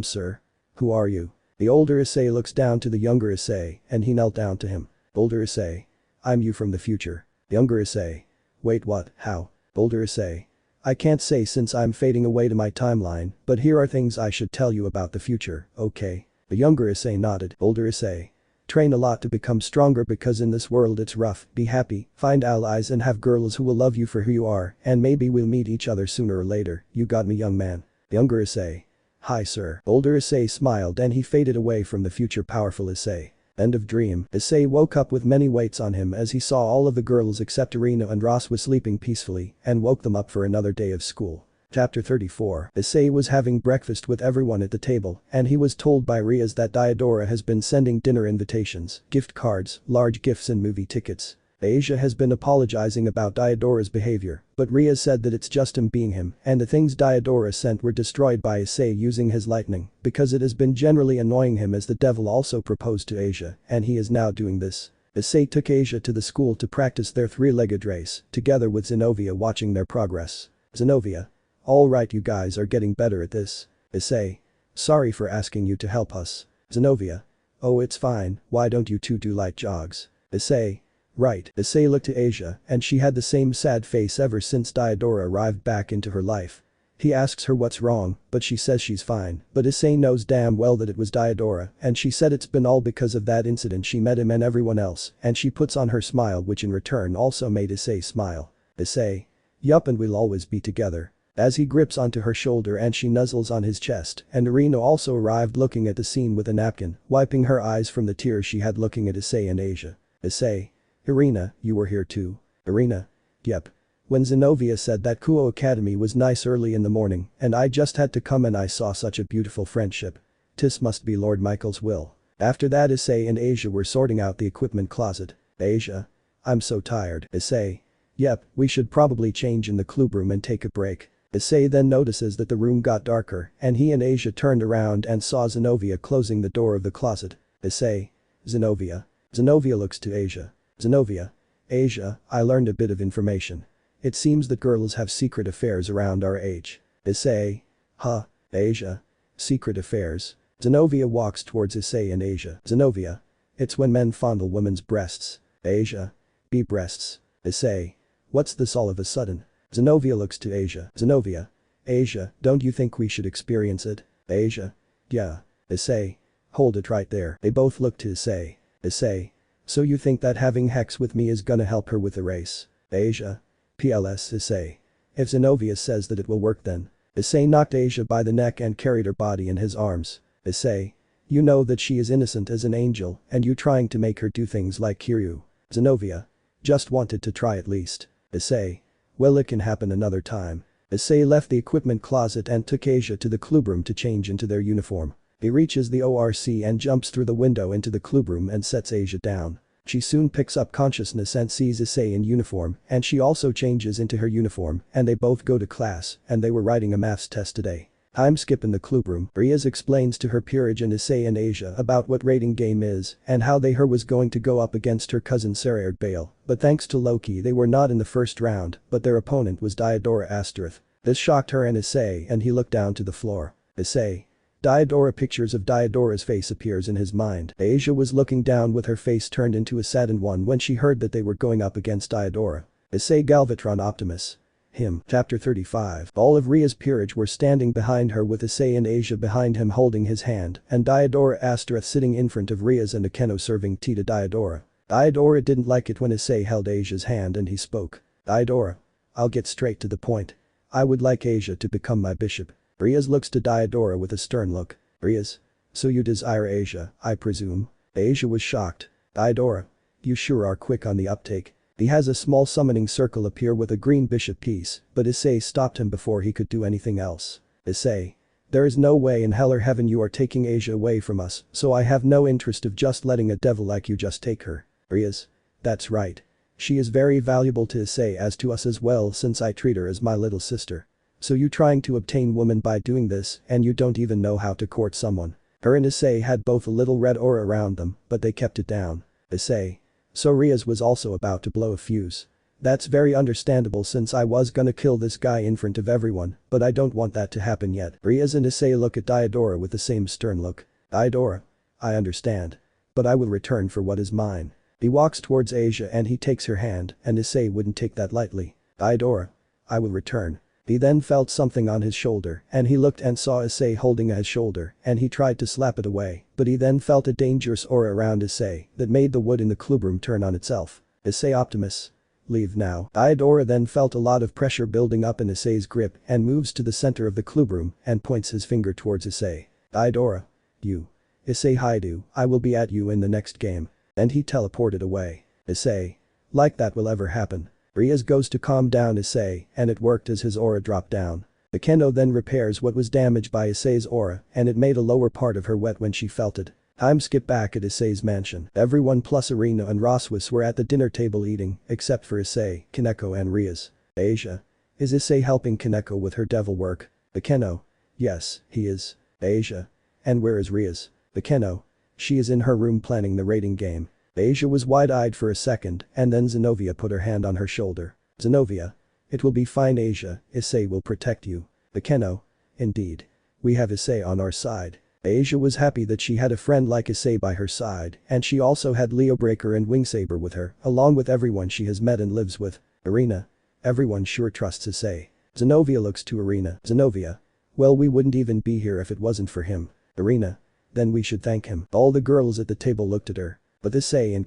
Sir. Who are you? The older Issei looks down to the younger Issei and he knelt down to him. Older Issei. I'm you from the future. Younger Issei. Wait what, how? Older Issei. I can't say since I'm fading away to my timeline, but here are things I should tell you about the future, okay? The younger Issei nodded. Older Issei. Train a lot to become stronger because in this world it's rough, be happy, find allies and have girls who will love you for who you are and maybe we'll meet each other sooner or later, you got me young man. Younger Issei. Hi sir. Older Issei smiled and he faded away from the future powerful Issei. End of dream. Issei woke up with many weights on him as he saw all of the girls except Irina and Ross was sleeping peacefully and woke them up for another day of school. Chapter 34. Issei was having breakfast with everyone at the table and he was told by Riaz that Diodora has been sending dinner invitations, gift cards, large gifts and movie tickets. Asia has been apologizing about Diodora's behavior, but Riaz said that it's just him being him and the things Diodora sent were destroyed by Issei using his lightning because it has been generally annoying him as the devil also proposed to Asia and he is now doing this. Issei took Asia to the school to practice their 3-legged race together with Zenobia watching their progress. Zenobia. Alright you guys are getting better at this. Issei. Sorry for asking you to help us. Zenobia. Oh it's fine, why don't you two do light jogs? Issei. Right. Issei looked to Asia and she had the same sad face ever since Diodora arrived back into her life. He asks her what's wrong, but she says she's fine, but Issei knows damn well that it was Diodora and she said it's been all because of that incident she met him and everyone else and she puts on her smile which in return also made Issei smile. Issei. Yup and we'll always be together. As he grips onto her shoulder and she nuzzles on his chest and Irina also arrived looking at the scene with a napkin, wiping her eyes from the tears she had looking at Issei and Asia. Issei. Irina, you were here too. Arena. Yep. When Zenobia said that Kuo Academy was nice early in the morning and I just had to come and I saw such a beautiful friendship. This must be Lord Michael's will. After that Issei and Asia were sorting out the equipment closet. Asia. I'm so tired. Issei. Yep, we should probably change in the club room and take a break. Issei then notices that the room got darker and he and Asia turned around and saw Zenobia closing the door of the closet. Issei. Zenobia. Zenobia looks to Asia. Zenobia. Asia, I learned a bit of information. It seems that girls have secret affairs around our age. Issei. Huh. Asia. Secret affairs. Zenobia walks towards Issei and Asia. Zenobia. It's when men fondle women's breasts. Asia. Be breasts. Issei. What's this all of a sudden? Zenobia looks to Asia. Zenobia. Asia, don't you think we should experience it? Asia. Yeah. Issei. Hold it right there. They both look to Issei. Issei. So you think that having Hex with me is gonna help her with the race? Asia. PLS Issei. If Zenobia says that it will work then. Issei knocked Asia by the neck and carried her body in his arms. Issei. You know that she is innocent as an angel and you trying to make her do things like Kiryu. Zenobia. Just wanted to try at least. Issei. Well, it can happen another time. Issei left the equipment closet and took Asia to the club room to change into their uniform. He reaches the ORC and jumps through the window into the club room and sets Asia down. She soon picks up consciousness and sees Issei in uniform and she also changes into her uniform and they both go to class and they were writing a maths test today. Time skip in the club room. Riaz explains to her peerage and Issei and Asia about what rating game is and how her was going to go up against her cousin Sarah Bale, but thanks to Loki they were not in the first round but their opponent was Diodora Asterith. This shocked her and Issei and he looked down to the floor. Issei. Diodora. Pictures of Diodora's face appears in his mind. Asia was looking down with her face turned into a saddened one when she heard that they were going up against Diodora. Issei. Galvatron Optimus. Him. Chapter 35. All of Ria's peerage were standing behind her with Issei and Asia behind him holding his hand and Diodora Asterith sitting in front of Riaz and Akeno serving tea to Diodora. Diodora didn't like it when Issei held Asia's hand and he spoke. Diodora. I'll get straight to the point. I would like Asia to become my bishop. Riaz looks to Diodora with a stern look. Riaz. So you desire Asia, I presume? Asia was shocked. Diodora. You sure are quick on the uptake. He has a small summoning circle appear with a green bishop piece, but Issei stopped him before he could do anything else. Issei. There is no way in hell or heaven you are taking Asia away from us, so I have no interest of just letting a devil like you just take her. Riaz. That's right. She is very valuable to Issei as to us as well since I treat her as my little sister. So you trying to obtain women by doing this and you don't even know how to court someone. Her and Issei had both a little red aura around them, but they kept it down. Issei. So Riaz was also about to blow a fuse. That's very understandable since I was gonna kill this guy in front of everyone, but I don't want that to happen yet. Riaz and Issei look at Diodora with the same stern look. Diodora. I understand. But I will return for what is mine. He walks towards Asia and he takes her hand and Issei wouldn't take that lightly. Diodora. I will return. He then felt something on his shoulder and he looked and saw Issei holding his shoulder and he tried to slap it away, but he then felt a dangerous aura around Issei that made the wood in the club room turn on itself. Issei. Optimus. Leave now. Diodora then felt a lot of pressure building up in Issei's grip and moves to the center of the club room and points his finger towards Issei. Diodora. You. Issei. Hyoudou, I will be at you in the next game. And he teleported away. Issei. Like that will ever happen. Riaz goes to calm down Issei and it worked as his aura dropped down. Akeno then repairs what was damaged by Issei's aura and it made a lower part of her wet when she felt it. Time skip back at Issei's mansion. Everyone plus Arena and Roswis were at the dinner table eating except for Issei, Kaneko and Riaz. Asia. Is Issei helping Kaneko with her devil work? Akeno. Yes, he is. Asia. And where is Riaz? Akeno. She is in her room planning the rating game. Asia was wide-eyed for a second and then Zenobia put her hand on her shoulder. Zenobia. It will be fine Asia, Issei will protect you. Akeno. Indeed. We have Issei on our side. Asia was happy that she had a friend like Issei by her side and she also had Leobreaker and Wingsaber with her along with everyone she has met and lives with. Arena. Everyone sure trusts Issei. Zenobia looks to Arena. Zenobia. Well, we wouldn't even be here if it wasn't for him. Arena. Then we should thank him. All the girls at the table looked at her. But Issei and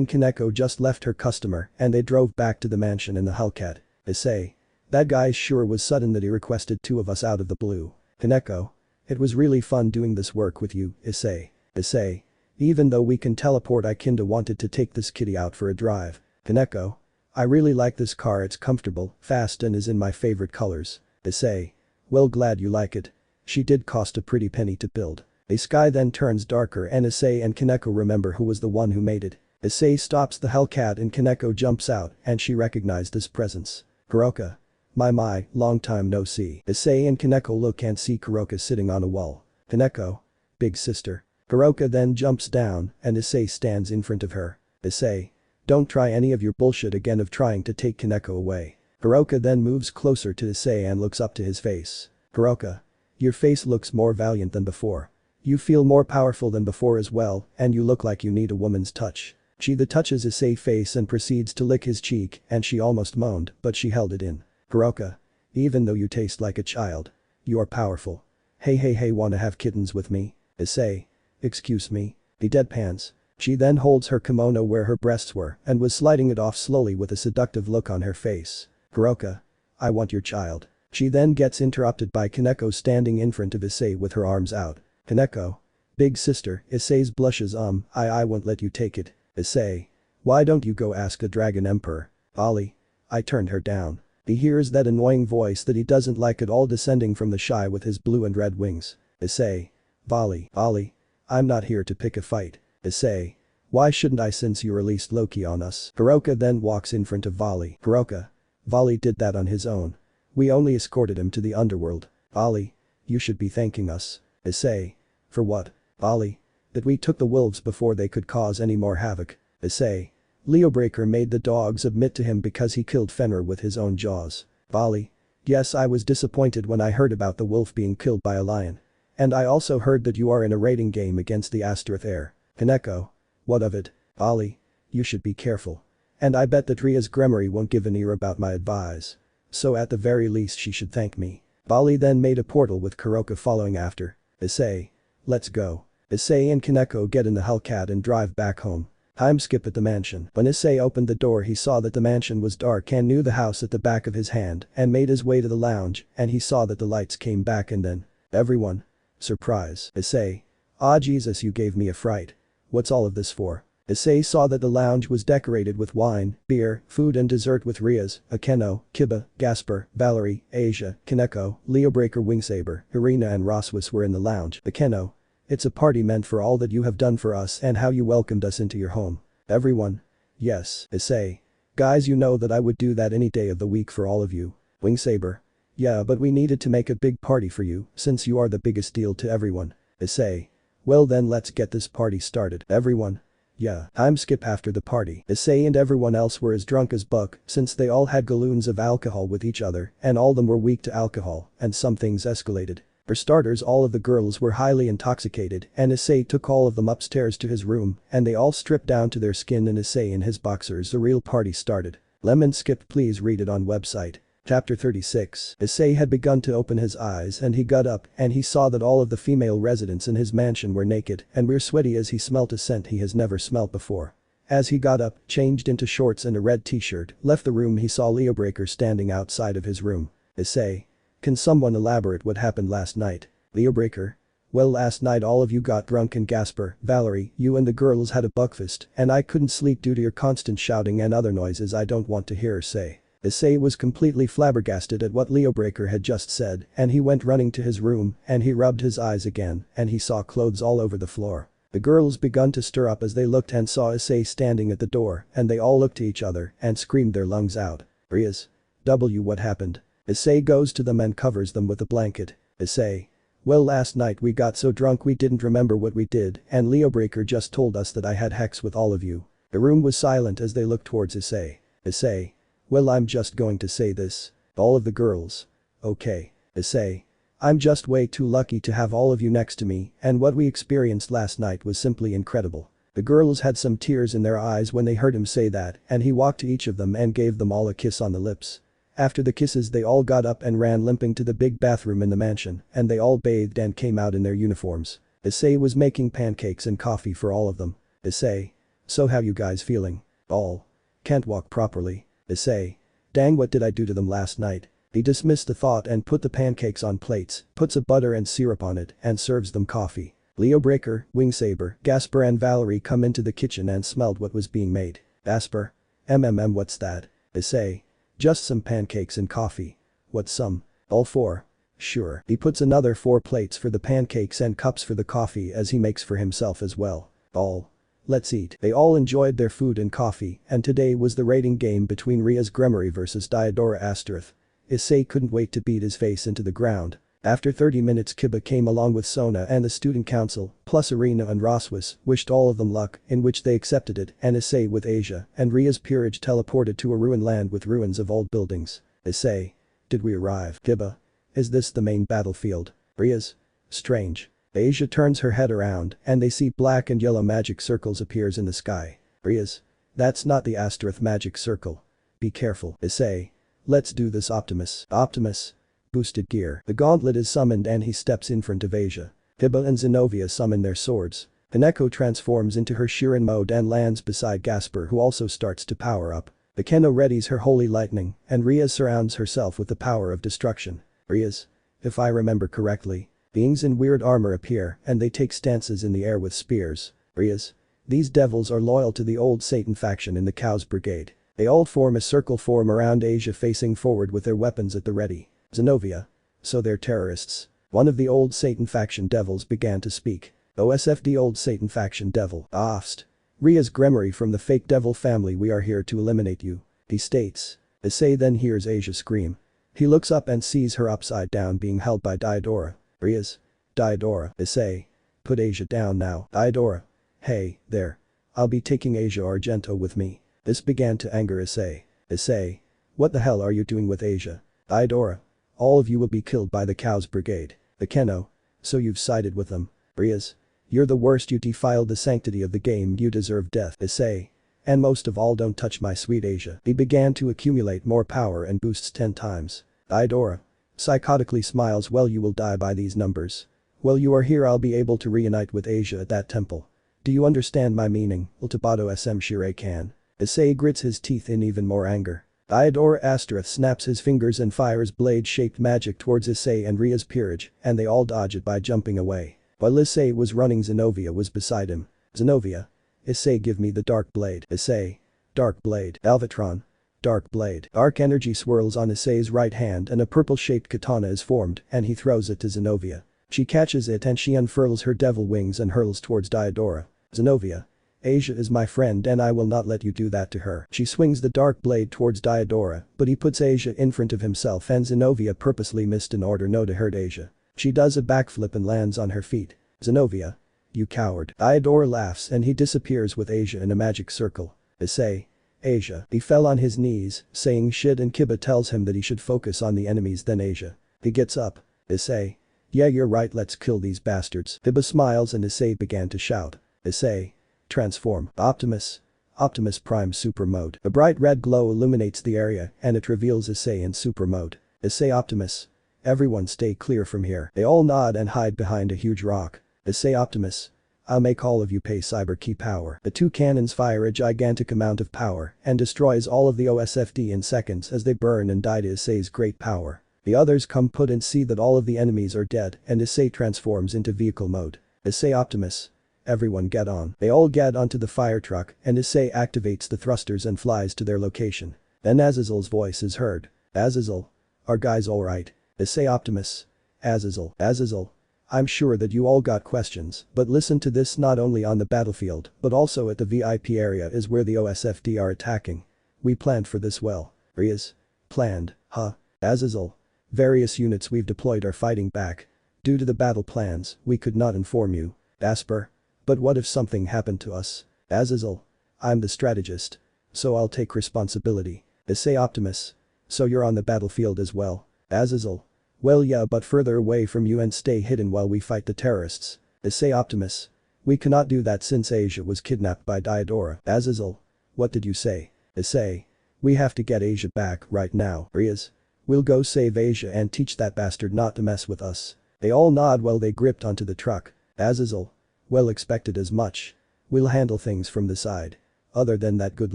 Kaneko just left her customer and they drove back to the mansion in the Hellcat. Issei. That guy sure was sudden that he requested two of us out of the blue. Kaneko. It was really fun doing this work with you, Issei. Issei. Even though we can teleport I kinda wanted to take this kitty out for a drive. Kaneko. I really like this car, it's comfortable, fast and is in my favorite colors. Issei. Well, glad you like it. She did cost a pretty penny to build. The sky then turns darker and Issei and Kaneko remember who was the one who made it. Issei stops the Hellcat and Kaneko jumps out and she recognized his presence. Kuroka. My, long time no see. Issei and Kaneko look and see Kuroka sitting on a wall. Kaneko. Big sister. Kuroka then jumps down and Issei stands in front of her. Issei. Don't try any of your bullshit again of trying to take Kaneko away. Kuroka then moves closer to Issei and looks up to his face. Kuroka. Your face looks more valiant than before. You feel more powerful than before as well, and you look like you need a woman's touch. She touches Issei's face and proceeds to lick his cheek and she almost moaned, but she held it in. Kuroka. Even though you taste like a child. You are powerful. Hey, wanna have kittens with me? Issei. Excuse me. He deadpans. She then holds her kimono where her breasts were and was sliding it off slowly with a seductive look on her face. Kuroka. I want your child. She then gets interrupted by Kaneko standing in front of Issei with her arms out. Kaneko. Big sister, Issei's blushes I won't let you take it. Issei. Why don't you go ask the Dragon Emperor? Ollie. I turned her down. He hears that annoying voice that he doesn't like at all descending from the shy with his blue and red wings. Issei. Ollie. I'm not here to pick a fight. Issei. Why shouldn't I since you released Loki on us? Kuroka then walks in front of Vali. Kuroka. Vali did that on his own. We only escorted him to the underworld. Ollie. You should be thanking us. Issei. For what? Ollie. That we took the wolves before they could cause any more havoc. Issei. Leobreaker made the dogs admit to him because he killed Fenrir with his own jaws. Ollie. Yes, I was disappointed when I heard about the wolf being killed by a lion. And I also heard that you are in a raiding game against the Astaroth heir. Kaneko. What of it? Ollie. You should be careful. And I bet that Ria's Gremory won't give an ear about my advice. So at the very least she should thank me. Ollie then made a portal with Kuroka following after. Issei. Let's go. Issei and Kaneko get in the Hellcat and drive back home. Time skip at the mansion. When Issei opened the door he saw that the mansion was dark and knew the house at the back of his hand and made his way to the lounge and he saw that the lights came back and then. Everyone. Surprise. Issei. Ah Jesus, you gave me a fright. What's all of this for? Issei saw that the lounge was decorated with wine, beer, food and dessert with Rias, Akeno, Kiba, Gasper, Valerie, Asia, Kaneko, Leobreaker Wingsaber, Irina and Roswis were in the lounge. Akeno. It's a party meant for all that you have done for us and how you welcomed us into your home. Everyone. Yes. Issei. Guys, you know that I would do that any day of the week for all of you. Wingsaber. Yeah, but we needed to make a big party for you since you are the biggest deal to everyone. Issei. Well then let's get this party started. Everyone. Yeah. Time skip after the party. Issei and everyone else were as drunk as buck since they all had gallons of alcohol with each other and all of them were weak to alcohol and some things escalated. For starters, all of the girls were highly intoxicated and Issei took all of them upstairs to his room and they all stripped down to their skin and Issei in his boxers. The real party started. Lemon skipped, please read it on website. Chapter 36. Issei had begun to open his eyes and he got up and he saw that all of the female residents in his mansion were naked and were sweaty as he smelt a scent he has never smelt before. As he got up, changed into shorts and a red t-shirt, left the room, he saw Leobreaker standing outside of his room. Issei. Can someone elaborate what happened last night? Leobreaker. Well, last night all of you got drunk and Gasper, Valerie, you and the girls had a buckfast and I couldn't sleep due to your constant shouting and other noises I don't want to hear her say. Issei was completely flabbergasted at what Leobreaker had just said and he went running to his room and he rubbed his eyes again and he saw clothes all over the floor. The girls begun to stir up as they looked and saw Issei standing at the door and they all looked to each other and screamed their lungs out. Rias. What happened? Issei goes to them and covers them with a blanket. Issei. Well, last night we got so drunk we didn't remember what we did and Leobreaker just told us that I had hex with all of you. The room was silent as they looked towards Issei. Issei. Well, I'm just going to say this. All of the girls. Okay. Issei. I'm just way too lucky to have all of you next to me and what we experienced last night was simply incredible. The girls had some tears in their eyes when they heard him say that and he walked to each of them and gave them all a kiss on the lips. After the kisses they all got up and ran limping to the big bathroom in the mansion and they all bathed and came out in their uniforms. Issei was making pancakes and coffee for all of them. Issei. So how you guys feeling? All. Can't walk properly. Issei. Dang, what did I do to them last night? He dismissed the thought and put the pancakes on plates, puts a butter and syrup on it and serves them coffee. Leobreaker, Wingsaber, Gasper and Valerie come into the kitchen and smelled what was being made. Gasper. What's that? Issei. Just some pancakes and coffee. What some? All four. Sure. He puts another 4 plates for the pancakes and cups for the coffee as he makes for himself as well. All. Let's eat. They all enjoyed their food and coffee, and today was the rating game between Ria's Gremory versus Diodora Astaroth. Issei couldn't wait to beat his face into the ground. After 30 minutes Kiba came along with Sona and the student council, plus Arena and Roswas, wished all of them luck, in which they accepted it, and Issei with Asia and Ria's peerage teleported to a ruined land with ruins of old buildings. Issei. Did we arrive? Kiba. Is this the main battlefield? Ria's. Strange. Asia turns her head around and they see black and yellow magic circles appears in the sky. Ria's. That's not the Astaroth magic circle. Be careful. Issei. Let's do this Optimus. Optimus. Boosted gear. The gauntlet is summoned and he steps in front of Asia. Kiba and Zenobia summon their swords. Hineko transforms into her Shirin mode and lands beside Gasper who also starts to power up. The Keno readies her holy lightning and Ria surrounds herself with the power of destruction. Ria's. If I remember correctly. Beings in weird armor appear and they take stances in the air with spears. Ria's. These devils are loyal to the old Satan faction in the Cows Brigade. They all form a circle form around Asia facing forward with their weapons at the ready. Zenobia. So they're terrorists. One of the old Satan faction devils began to speak. OSFD old Satan faction devil. Offst. Ria's Gremory from the fake devil family, we are here to eliminate you. He states. Issei then hears Asia scream. He looks up and sees her upside down being held by Diodora. Ria's. Diodora. Issei. Put Asia down now. Diodora. Hey, there. I'll be taking Asia Argento with me. This began to anger Issei. Issei. What the hell are you doing with Asia? Diodora. All of you will be killed by the Cows Brigade. The Keno. So you've sided with them. Ria's. You're the worst, you defiled the sanctity of the game, you deserve death. Issei. And most of all, don't touch my sweet Asia. He began to accumulate more power and boosts 10 times. Diodora. Psychotically smiles, well you will die by these numbers. Well you are here, I'll be able to reunite with Asia at that temple. Do you understand my meaning? Ultibato SM Shirei-kan. Issei grits his teeth in even more anger. Diodora Astaroth snaps his fingers and fires blade-shaped magic towards Issei and Ria's peerage, and they all dodge it by jumping away. While Issei was running, Zenobia was beside him. Zenobia. Issei, give me the dark blade. Issei. Dark blade. Alvatron. Dark blade. Dark energy swirls on Issei's right hand and a purple-shaped katana is formed and he throws it to Zenobia. She catches it and she unfurls her devil wings and hurls towards Diodora. Zenobia. Asia is my friend and I will not let you do that to her. She swings the dark blade towards Diodora, but he puts Asia in front of himself and Zenobia purposely missed in order not to hurt Asia. She does a backflip and lands on her feet. Zenobia. You coward. Diodora laughs and he disappears with Asia in a magic circle. Issei. Asia. He fell on his knees, saying shit, and Kiba tells him that he should focus on the enemies, then Asia. He gets up. Issei. Yeah, you're right, let's kill these bastards. Kiba smiles and Issei began to shout. Issei. Transform. Optimus. Optimus Prime Super Mode. A bright red glow illuminates the area and it reveals Issei in Super Mode. Issei. Optimus. Everyone stay clear from here. They all nod and hide behind a huge rock. Issei. Optimus. I'll make all of you pay cyber key power. The 2 cannons fire a gigantic amount of power and destroys all of the OSFD in seconds as they burn and die to Issei's great power. The others come put and see that all of the enemies are dead and Issei transforms into vehicle mode. Issei. Optimus. Everyone get on. They all get onto the fire truck and Issei activates the thrusters and flies to their location. Then Azazel's voice is heard. Azazel. Are guys alright? Issei. Optimus. Azazel. Azazel. I'm sure that you all got questions, but listen to this, not only on the battlefield, but also at the VIP area is where the OSFD are attacking. We planned for this well. Ria's. Planned, huh? Azazel. Various units we've deployed are fighting back. Due to the battle plans, we could not inform you. Asper. But what if something happened to us? Azazel. I'm the strategist. So I'll take responsibility. Issei. Optimus. So you're on the battlefield as well? Azazel. Well yeah, but further away from you and stay hidden while we fight the terrorists. Issei. Optimus. We cannot do that since Asia was kidnapped by Diodora. Azazel. What did you say? Issei. We have to get Asia back right now. Ria's. We'll go save Asia and teach that bastard not to mess with us. They all nod while they gripped onto the truck. Azazel. Well, expected as much. We'll handle things from the side. Other than that, good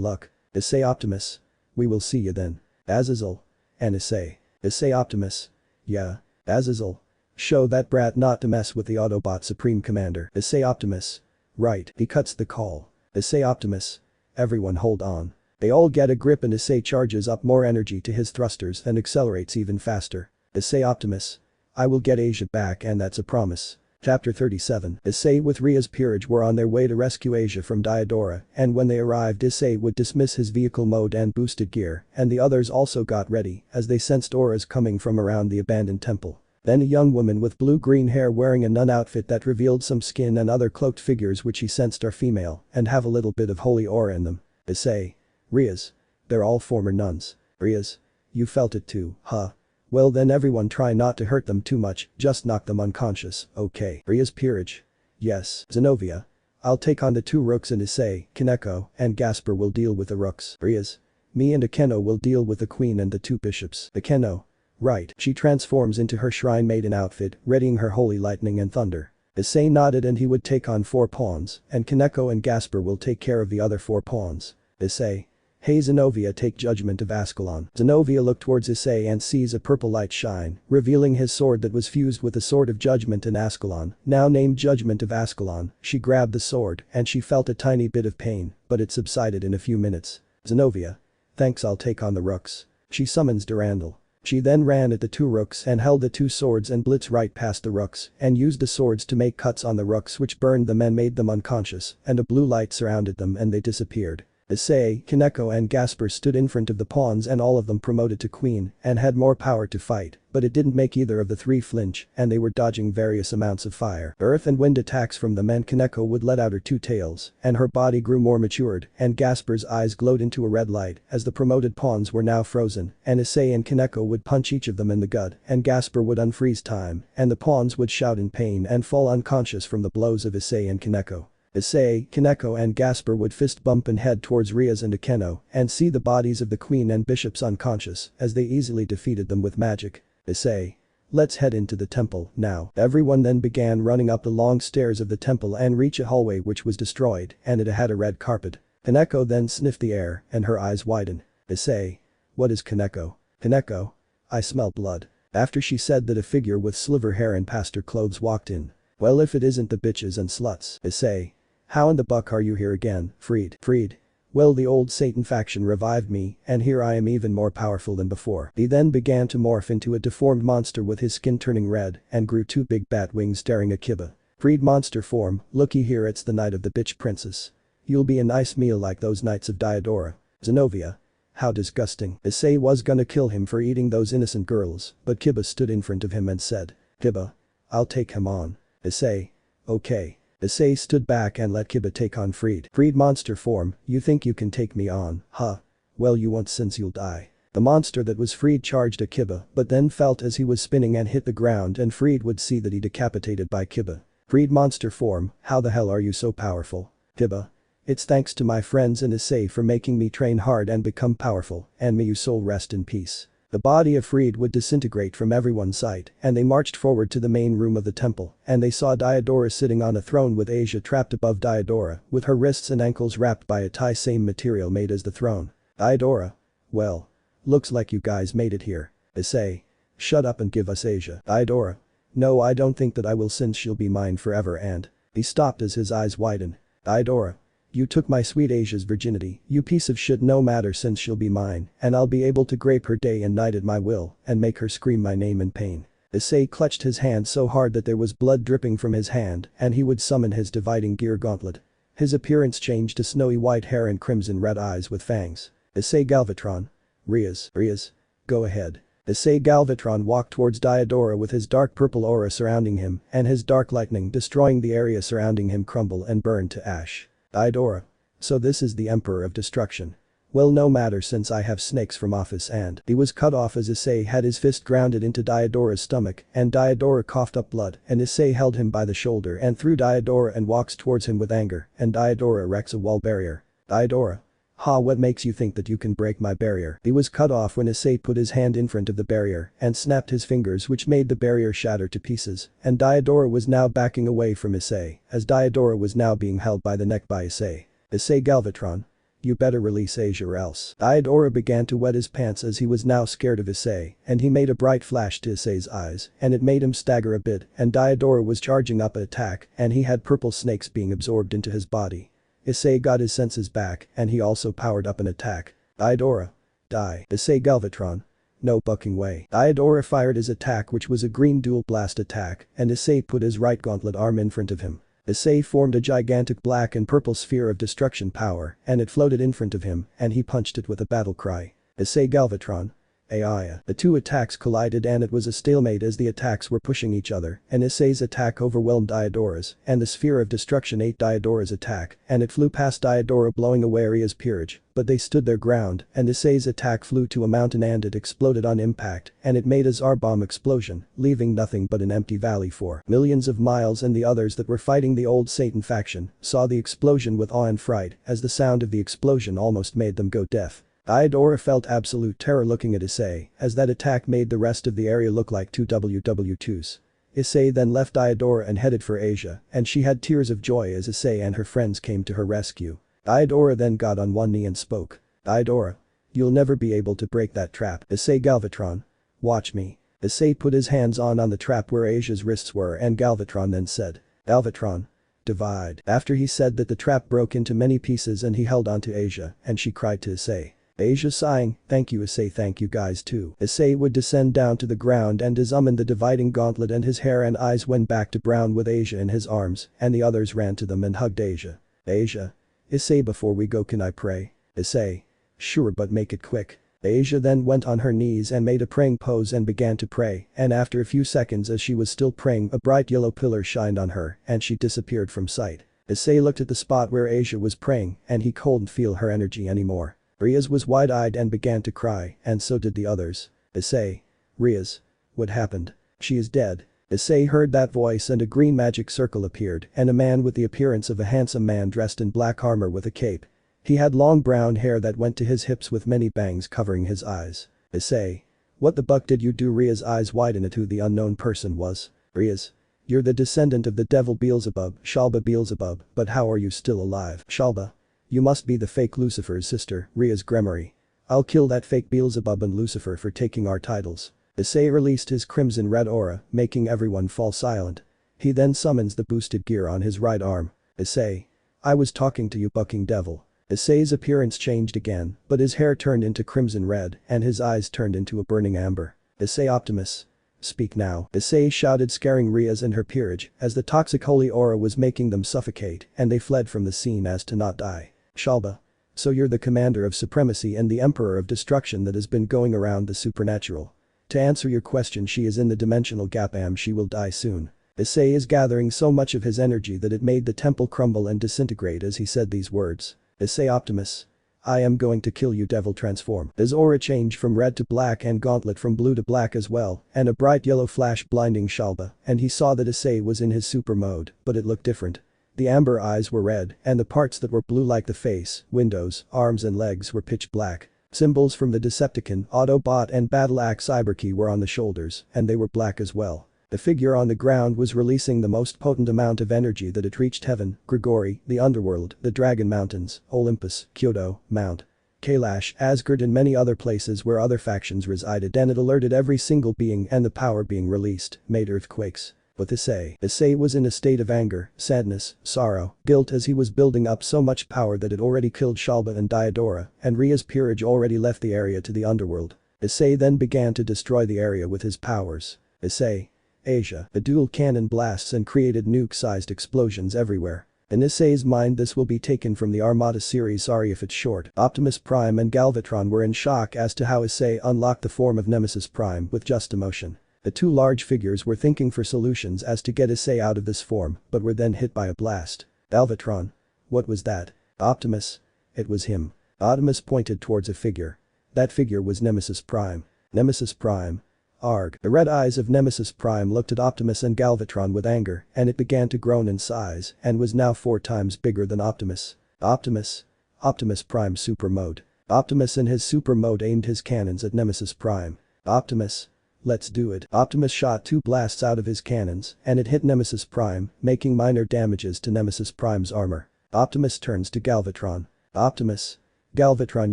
luck. Issei. Optimus. We will see you then. Azazel. And Issei. Issei. Optimus. Yeah. Azazel. Show that brat not to mess with the Autobot Supreme Commander. Issei. Optimus. Right. He cuts the call. Issei. Optimus. Everyone hold on. They all get a grip and Issei charges up more energy to his thrusters and accelerates even faster. Issei Optimus. I will get Asia back and that's a promise. Chapter 37. Issei with Ria's peerage were on their way to rescue Asia from Diodora, and when they arrived Issei would dismiss his vehicle mode and boosted gear, and the others also got ready as they sensed auras coming from around the abandoned temple. Then a young woman with blue-green hair wearing a nun outfit that revealed some skin and other cloaked figures which he sensed are female and have a little bit of holy aura in them. Issei. Ria's. They're all former nuns. Ria's. You felt it too, huh? Well then everyone try not to hurt them too much, just knock them unconscious, okay? Ria's peerage. Yes, Zenobia. I'll take on the 2 rooks and Issei, Kaneko, and Gasper will deal with the rooks. Ria's. Me and Akeno will deal with the queen and the 2 bishops. Akeno. Right. She transforms into her shrine maiden outfit, readying her holy lightning and thunder. Issei nodded and he would take on 4 pawns, and Kaneko and Gasper will take care of the other 4 pawns. Issei. Hey Zenobia, take judgment of Ascalon. Zenobia looked towards Issei and sees a purple light shine, revealing his sword that was fused with the sword of judgment in Ascalon, now named Judgment of Ascalon. She grabbed the sword and she felt a tiny bit of pain, but it subsided in a few minutes. Zenobia. Thanks, I'll take on the rooks. She summons Durandal. She then ran at the 2 rooks and held the 2 swords and blitzed right past the rooks and used the swords to make cuts on the rooks which burned them and made them unconscious, and a blue light surrounded them and they disappeared. Issei, Kaneko and Gasper stood in front of the pawns and all of them promoted to queen and had more power to fight, but it didn't make either of the 3 flinch and they were dodging various amounts of fire, earth and wind attacks from them, and Kaneko would let out her 2 tails and her body grew more matured and Gasper's eyes glowed into a red light as the promoted pawns were now frozen, and Issei and Kaneko would punch each of them in the gut and Gasper would unfreeze time and the pawns would shout in pain and fall unconscious from the blows of Issei and Kaneko. Issei, Kaneko and Gasper would fist bump and head towards Ria's and Akeno and see the bodies of the queen and bishops unconscious as they easily defeated them with magic. Issei. Let's head into the temple now. Everyone then began running up the long stairs of the temple and reach a hallway which was destroyed and it had a red carpet. Kaneko then sniffed the air and her eyes widened. Issei. What is Kaneko? Kaneko. I smell blood. After she said that a figure with silver hair and pastor clothes walked in. Well, if it isn't the bitches and sluts. Issei. How in the buck are you here again, Freed? Well, the old Satan faction revived me and here I am even more powerful than before. He then began to morph into a deformed monster with his skin turning red and grew 2 big bat wings staring at Kiba. Freed monster form, looky here, it's the night of the bitch princess. You'll be a nice meal like those knights of Diodora. Zenobia. How disgusting. Issei was gonna kill him for eating those innocent girls, but Kiba stood in front of him and said, Kiba. I'll take him on. Issei. Okay. Issei stood back and let Kiba take on Freed. Freed monster form, you think you can take me on, huh? Well, you won't since you'll die. The monster that was Freed charged at Kiba but then felt as he was spinning and hit the ground and Freed would see that he decapitated by Kiba. Freed monster form, how the hell are you so powerful? Kiba. It's thanks to my friends and Issei for making me train hard and become powerful, and may your soul rest in peace. The body of Freed would disintegrate from everyone's sight and they marched forward to the main room of the temple and they saw Diodora sitting on a throne with Asia trapped above Diodora with her wrists and ankles wrapped by a tie same material made as the throne. Diodora. Well. Looks like you guys made it here. Issei. Shut up and give us Asia. Diodora. No, I don't think that I will since she'll be mine forever and. He stopped as his eyes widened. Diodora. You took my sweet Asia's virginity, you piece of shit, no matter since she'll be mine and I'll be able to grape her day and night at my will and make her scream my name in pain. Issei clutched his hand so hard that there was blood dripping from his hand and he would summon his dividing gear gauntlet. His appearance changed to snowy white hair and crimson red eyes with fangs. Issei Galvatron. Ria's. Go ahead. Issei Galvatron walked towards Diodora with his dark purple aura surrounding him and his dark lightning destroying the area surrounding him crumble and burn to ash. Diodora. So this is the Emperor of Destruction. Well, no matter since I have snakes from office and he was cut off as Issei had his fist grounded into Diodora's stomach and Diodora coughed up blood and Issei held him by the shoulder and threw Diodora and walks towards him with anger and Diodora erects a wall barrier. Diodora. Ha, what makes you think that you can break my barrier? He was cut off when Issei put his hand in front of the barrier and snapped his fingers which made the barrier shatter to pieces and Diodora was now backing away from Issei as Diodora was now being held by the neck by Issei. Issei Galvatron. You better release Asia or else. Diodora began to wet his pants as he was now scared of Issei and he made a bright flash to Issei's eyes and it made him stagger a bit and Diodora was charging up an attack and he had purple snakes being absorbed into his body. Issei got his senses back and he also powered up an attack. Hyoudou. Die. Issei Galvatron. No fucking way. Hyoudou fired his attack, which was a green dual blast attack, and Issei put his right gauntlet arm in front of him. Issei formed a gigantic black and purple sphere of destruction power and it floated in front of him and he punched it with a battle cry. Issei Galvatron. AI. The two attacks collided and it was a stalemate as the attacks were pushing each other and Issei's attack overwhelmed Hyoudoura's and the sphere of destruction ate Hyoudoura's attack and it flew past Hyoudou blowing away Ria's peerage, but they stood their ground and Issei's attack flew to a mountain and it exploded on impact and it made a Zar-bomb explosion, leaving nothing but an empty valley for millions of miles, and the others that were fighting the old Satan faction saw the explosion with awe and fright as the sound of the explosion almost made them go deaf. Hyoudou felt absolute terror looking at Issei as that attack made the rest of the area look like two WW2s. Issei then left Hyoudou and headed for Asia and she had tears of joy as Issei and her friends came to her rescue. Hyoudou then got on one knee and spoke. Hyoudou. You'll never be able to break that trap. Issei Galvatron. Watch me. Issei put his hands on the trap where Asia's wrists were and Galvatron then said. Galvatron. Divide. After he said that, the trap broke into many pieces and he held onto Asia and she cried to Issei. Asia sighing, thank you Issei, thank you guys too. Issei would descend down to the ground and examine the dividing gauntlet and his hair and eyes went back to brown with Asia in his arms and the others ran to them and hugged Asia. Asia. Issei, before we go can I pray? Issei. Sure, but make it quick. Asia then went on her knees and made a praying pose and began to pray and after a few seconds as she was still praying a bright yellow pillar shined on her and she disappeared from sight. Issei looked at the spot where Asia was praying and he couldn't feel her energy anymore. Riaz was wide-eyed and began to cry and so did the others. Issei. Riaz. What happened? She is dead. Issei heard that voice and a green magic circle appeared and a man with the appearance of a handsome man dressed in black armor with a cape. He had long brown hair that went to his hips with many bangs covering his eyes. Issei. What the buck did you do? Riaz's eyes widened at who the unknown person was. Riaz. You're the descendant of the devil Beelzebub, Shalba Beelzebub, but how are you still alive? Shalba. You must be the fake Lucifer's sister, Riaz Gremory. I'll kill that fake Beelzebub and Lucifer for taking our titles. Issei released his crimson red aura, making everyone fall silent. He then summons the boosted gear on his right arm. Issei. I was talking to you bucking devil. Issei's appearance changed again, but his hair turned into crimson red and his eyes turned into a burning amber. Issei Optimus. Speak now. Issei shouted, scaring Riaz and her peerage as the toxic holy aura was making them suffocate and they fled from the scene as to not die. Shalba. So you're the commander of supremacy and the emperor of destruction that has been going around the supernatural. To answer your question, she is in the dimensional gap and she will die soon. Issei is gathering so much of his energy that it made the temple crumble and disintegrate as he said these words. Issei Optimus. I am going to kill you, devil transform. His aura changed from red to black and gauntlet from blue to black as well and a bright yellow flash blinding Shalba and he saw that Issei was in his super mode, but it looked different. The amber eyes were red and the parts that were blue like the face, windows, arms and legs were pitch black. Symbols from the Decepticon, Autobot and Battle Axe Cyberkey were on the shoulders and they were black as well. The figure on the ground was releasing the most potent amount of energy that it reached heaven, Grigori, the underworld, the Dragon Mountains, Olympus, Hyoudou, Mount Kailash, Asgard and many other places where other factions resided, and it alerted every single being, and the power being released made earthquakes. With Issei was in a state of anger, sadness, sorrow, guilt as he was building up so much power that it already killed Shalba and Hyoudou and Ria's peerage already left the area to the underworld. Issei then began to destroy the area with his powers. Issei. Asia. The dual cannon blasts and created nuke-sized explosions everywhere. In Issei's mind, this will be taken from the Armada series, sorry if it's short. Optimus Prime and Galvatron were in shock as to how Issei unlocked the form of Nemesis Prime with just emotion. The two large figures were thinking for solutions as to get Issei out of this form, but were then hit by a blast. Galvatron. What was that? Optimus. It was him. Optimus pointed towards a figure. That figure was Nemesis Prime. Nemesis Prime. Arg. The red eyes of Nemesis Prime looked at Optimus and Galvatron with anger and it began to grow in size and was now 4 times bigger than Optimus. Optimus. Optimus Prime super mode. Optimus in his super mode aimed his cannons at Nemesis Prime. Optimus. Let's do it. Optimus shot 2 blasts out of his cannons and it hit Nemesis Prime, making minor damages to Nemesis Prime's armor. Optimus turns to Galvatron. Optimus. Galvatron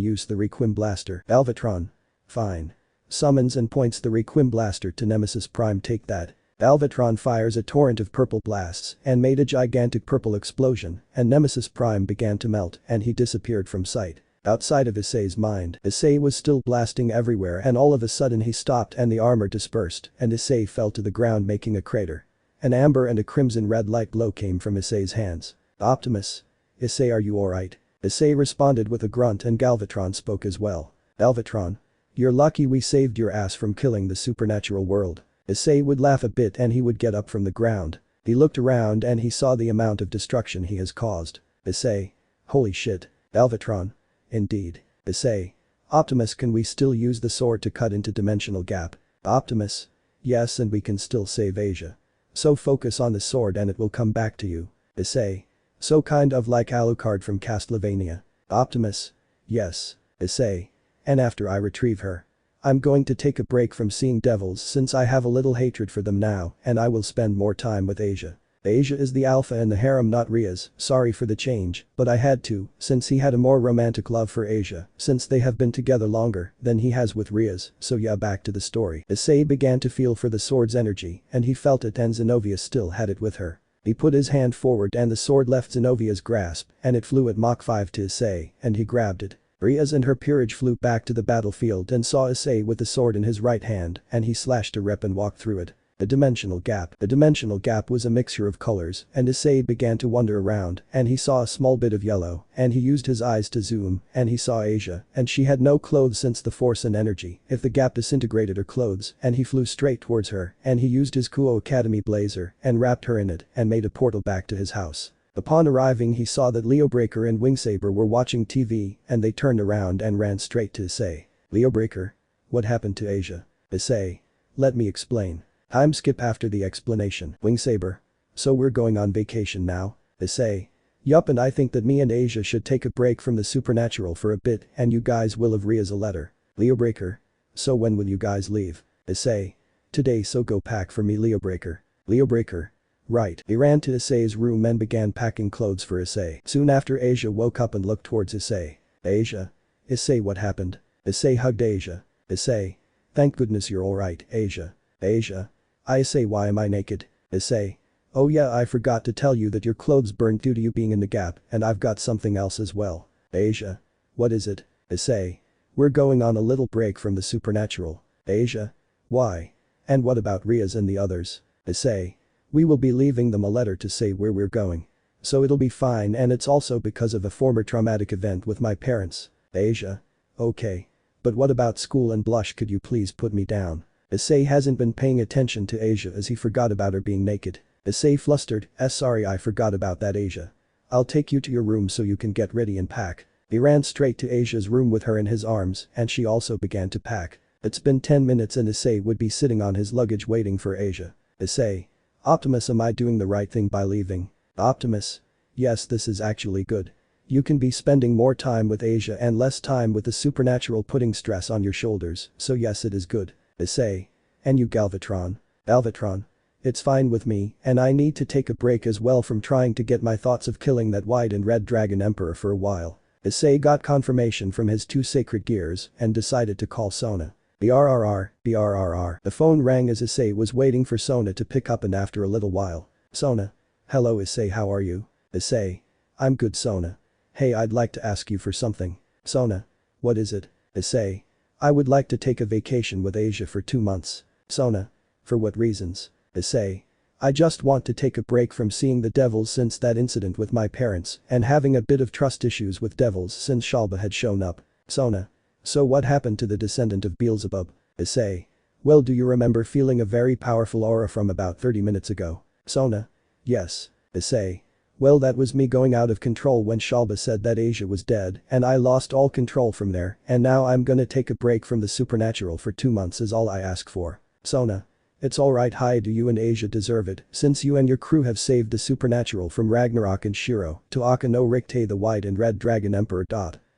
used the Requiem Blaster. Galvatron. Fine. Summons and points the Requiem Blaster to Nemesis Prime. Take that. Galvatron fires a torrent of purple blasts and made a gigantic purple explosion, and Nemesis Prime began to melt and he disappeared from sight. Outside of Issei's mind, Issei was still blasting everywhere and all of a sudden he stopped and the armor dispersed and Issei fell to the ground making a crater. An amber and a crimson red light glow came from Issei's hands. Optimus. Issei, are you alright? Issei responded with a grunt and Galvatron spoke as well. Galvatron. You're lucky we saved your ass from killing the supernatural world. Issei would laugh a bit and he would get up from the ground. He looked around and he saw the amount of destruction he has caused. Issei. Holy shit. Galvatron. Indeed. Issei. Optimus, can we still use the sword to cut into dimensional gap? Optimus. Yes, and we can still save Asia. So focus on the sword and it will come back to you. Issei. So kind of like Alucard from Castlevania. Optimus. Yes. Issei. And after I retrieve her, I'm going to take a break from seeing devils since I have a little hatred for them now and I will spend more time with Asia. Asia is the alpha in the harem, not Ria's, sorry for the change, but I had to, since he had a more romantic love for Asia, since they have been together longer than he has with Ria's, so yeah, back to the story. Issei began to feel for the sword's energy and he felt it and Zenobia still had it with her. He put his hand forward and the sword left Zenobia's grasp and it flew at Mach 5 to Issei and he grabbed it. Riaz and her peerage flew back to the battlefield and saw Issei with the sword in his right hand and he slashed a rip and walked through it. The dimensional gap. The dimensional gap was a mixture of colors and Issei began to wander around and he saw a small bit of yellow and he used his eyes to zoom and he saw Asia and she had no clothes since the force and energy if the gap disintegrated her clothes and he flew straight towards her and he used his Kuo Academy blazer and wrapped her in it and made a portal back to his house. Upon arriving he saw that Leobreaker and Wingsaber were watching TV and they turned around and ran straight to Issei. Leobreaker? What happened to Asia? Issei. Let me explain. Time skip after the explanation. Wingsaber. So we're going on vacation now? Issei. Yup, and I think that me and Asia should take a break from the supernatural for a bit and you guys will have Ria's a letter. Leobreaker. So when will you guys leave? Issei. Today, so go pack for me, Leobreaker. Leobreaker. Right. He ran to Issei's room and began packing clothes for Issei. Soon after, Asia woke up and looked towards Issei. Asia. Issei, what happened? Issei hugged Asia. Issei. Thank goodness you're alright, Asia. Asia. Issei, why am I naked? Issei. Oh yeah, I forgot to tell you that your clothes burned due to you being in the gap and I've got something else as well. Asia. What is it? Issei. We're going on a little break from the supernatural. Asia. Why? And what about Riaz and the others? Issei. We will be leaving them a letter to say where we're going. So it'll be fine and it's also because of a former traumatic event with my parents. Asia. Okay. But what about school and Blush, could you please put me down? Issei hasn't been paying attention to Asia as he forgot about her being naked. Issei flustered, sorry, I forgot about that, Asia. I'll take you to your room so you can get ready and pack. He ran straight to Asia's room with her in his arms and she also began to pack. It's been 10 minutes and Issei would be sitting on his luggage waiting for Asia. Issei. Optimus, am I doing the right thing by leaving? Optimus. Yes, this is actually good. You can be spending more time with Asia and less time with the supernatural putting stress on your shoulders, so yes, it is good. Issei. And you, Galvatron? Galvatron. It's fine with me and I need to take a break as well from trying to get my thoughts of killing that white and red dragon emperor for a while. Issei got confirmation from his 2 sacred gears and decided to call Sona. BRRR, BRRR. The phone rang as Issei was waiting for Sona to pick up and after a little while. Sona. Hello Issei, how are you? Issei. I'm good, Sona. Hey, I'd like to ask you for something. Sona. What is it? Issei. I would like to take a vacation with Asia for 2 months. Sona. For what reasons? Issei. I just want to take a break from seeing the devils since that incident with my parents and having a bit of trust issues with devils since Shalba had shown up. Sona. So what happened to the descendant of Beelzebub? Issei. Well, do you remember feeling a very powerful aura from about 30 minutes ago? Sona. Yes. Issei. Well, that was me going out of control when Shalba said that Asia was dead and I lost all control from there and now I'm gonna take a break from the supernatural for 2 months is all I ask for. Sona. It's alright, Hyoudou, you and Asia deserve it since you and your crew have saved the supernatural from Ragnarok and Shiro to Aka no Rikte the white and red dragon emperor.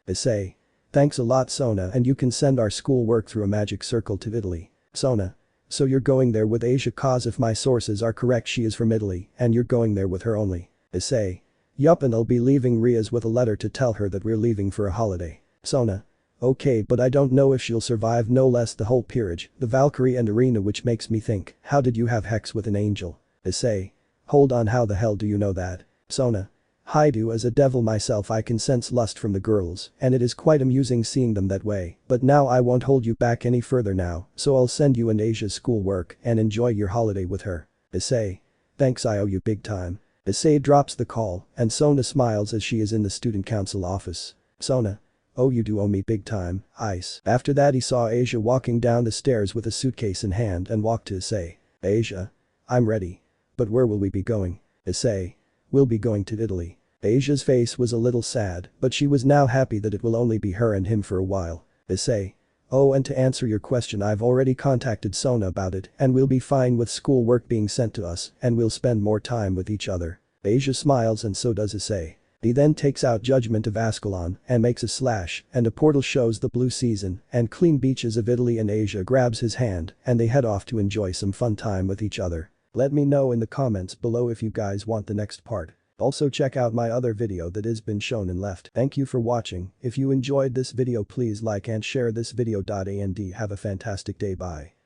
Issei. Thanks a lot, Sona, and you can send our school work through a magic circle to Italy. Sona. So you're going there with Asia, cause if my sources are correct she is from Italy and you're going there with her only. Issei. Yup, and I'll be leaving Riaz with a letter to tell her that we're leaving for a holiday. Sona. Okay, but I don't know if she'll survive no less the whole peerage, the Valkyrie and arena, which makes me think, how did you have hex with an angel? Issei. Hold on, how the hell do you know that? Sona. Hyoudou, as a devil myself I can sense lust from the girls, and it is quite amusing seeing them that way, but now I won't hold you back any further now, so I'll send you and Asia's schoolwork and enjoy your holiday with her. Issei. Thanks, I owe you big time. Issei drops the call, and Sona smiles as she is in the student council office. Sona. Oh, you do owe me big time, Ice. After that he saw Asia walking down the stairs with a suitcase in hand and walked to Issei. Asia. I'm ready. But where will we be going? Issei. We'll be going to Italy. Asia's face was a little sad, but she was now happy that it will only be her and him for a while. Issei. Oh, and to answer your question, I've already contacted Sona about it and we'll be fine with school work being sent to us and we'll spend more time with each other. Asia smiles and so does Issei. He then takes out Judgment of Ascalon and makes a slash and a portal shows the blue season and clean beaches of Italy, and Asia grabs his hand and they head off to enjoy some fun time with each other. Let me know in the comments below if you guys want the next part. Also check out my other video that has been shown and left. Thank you for watching. If you enjoyed this video, please like and share this video. And have a fantastic day. Bye.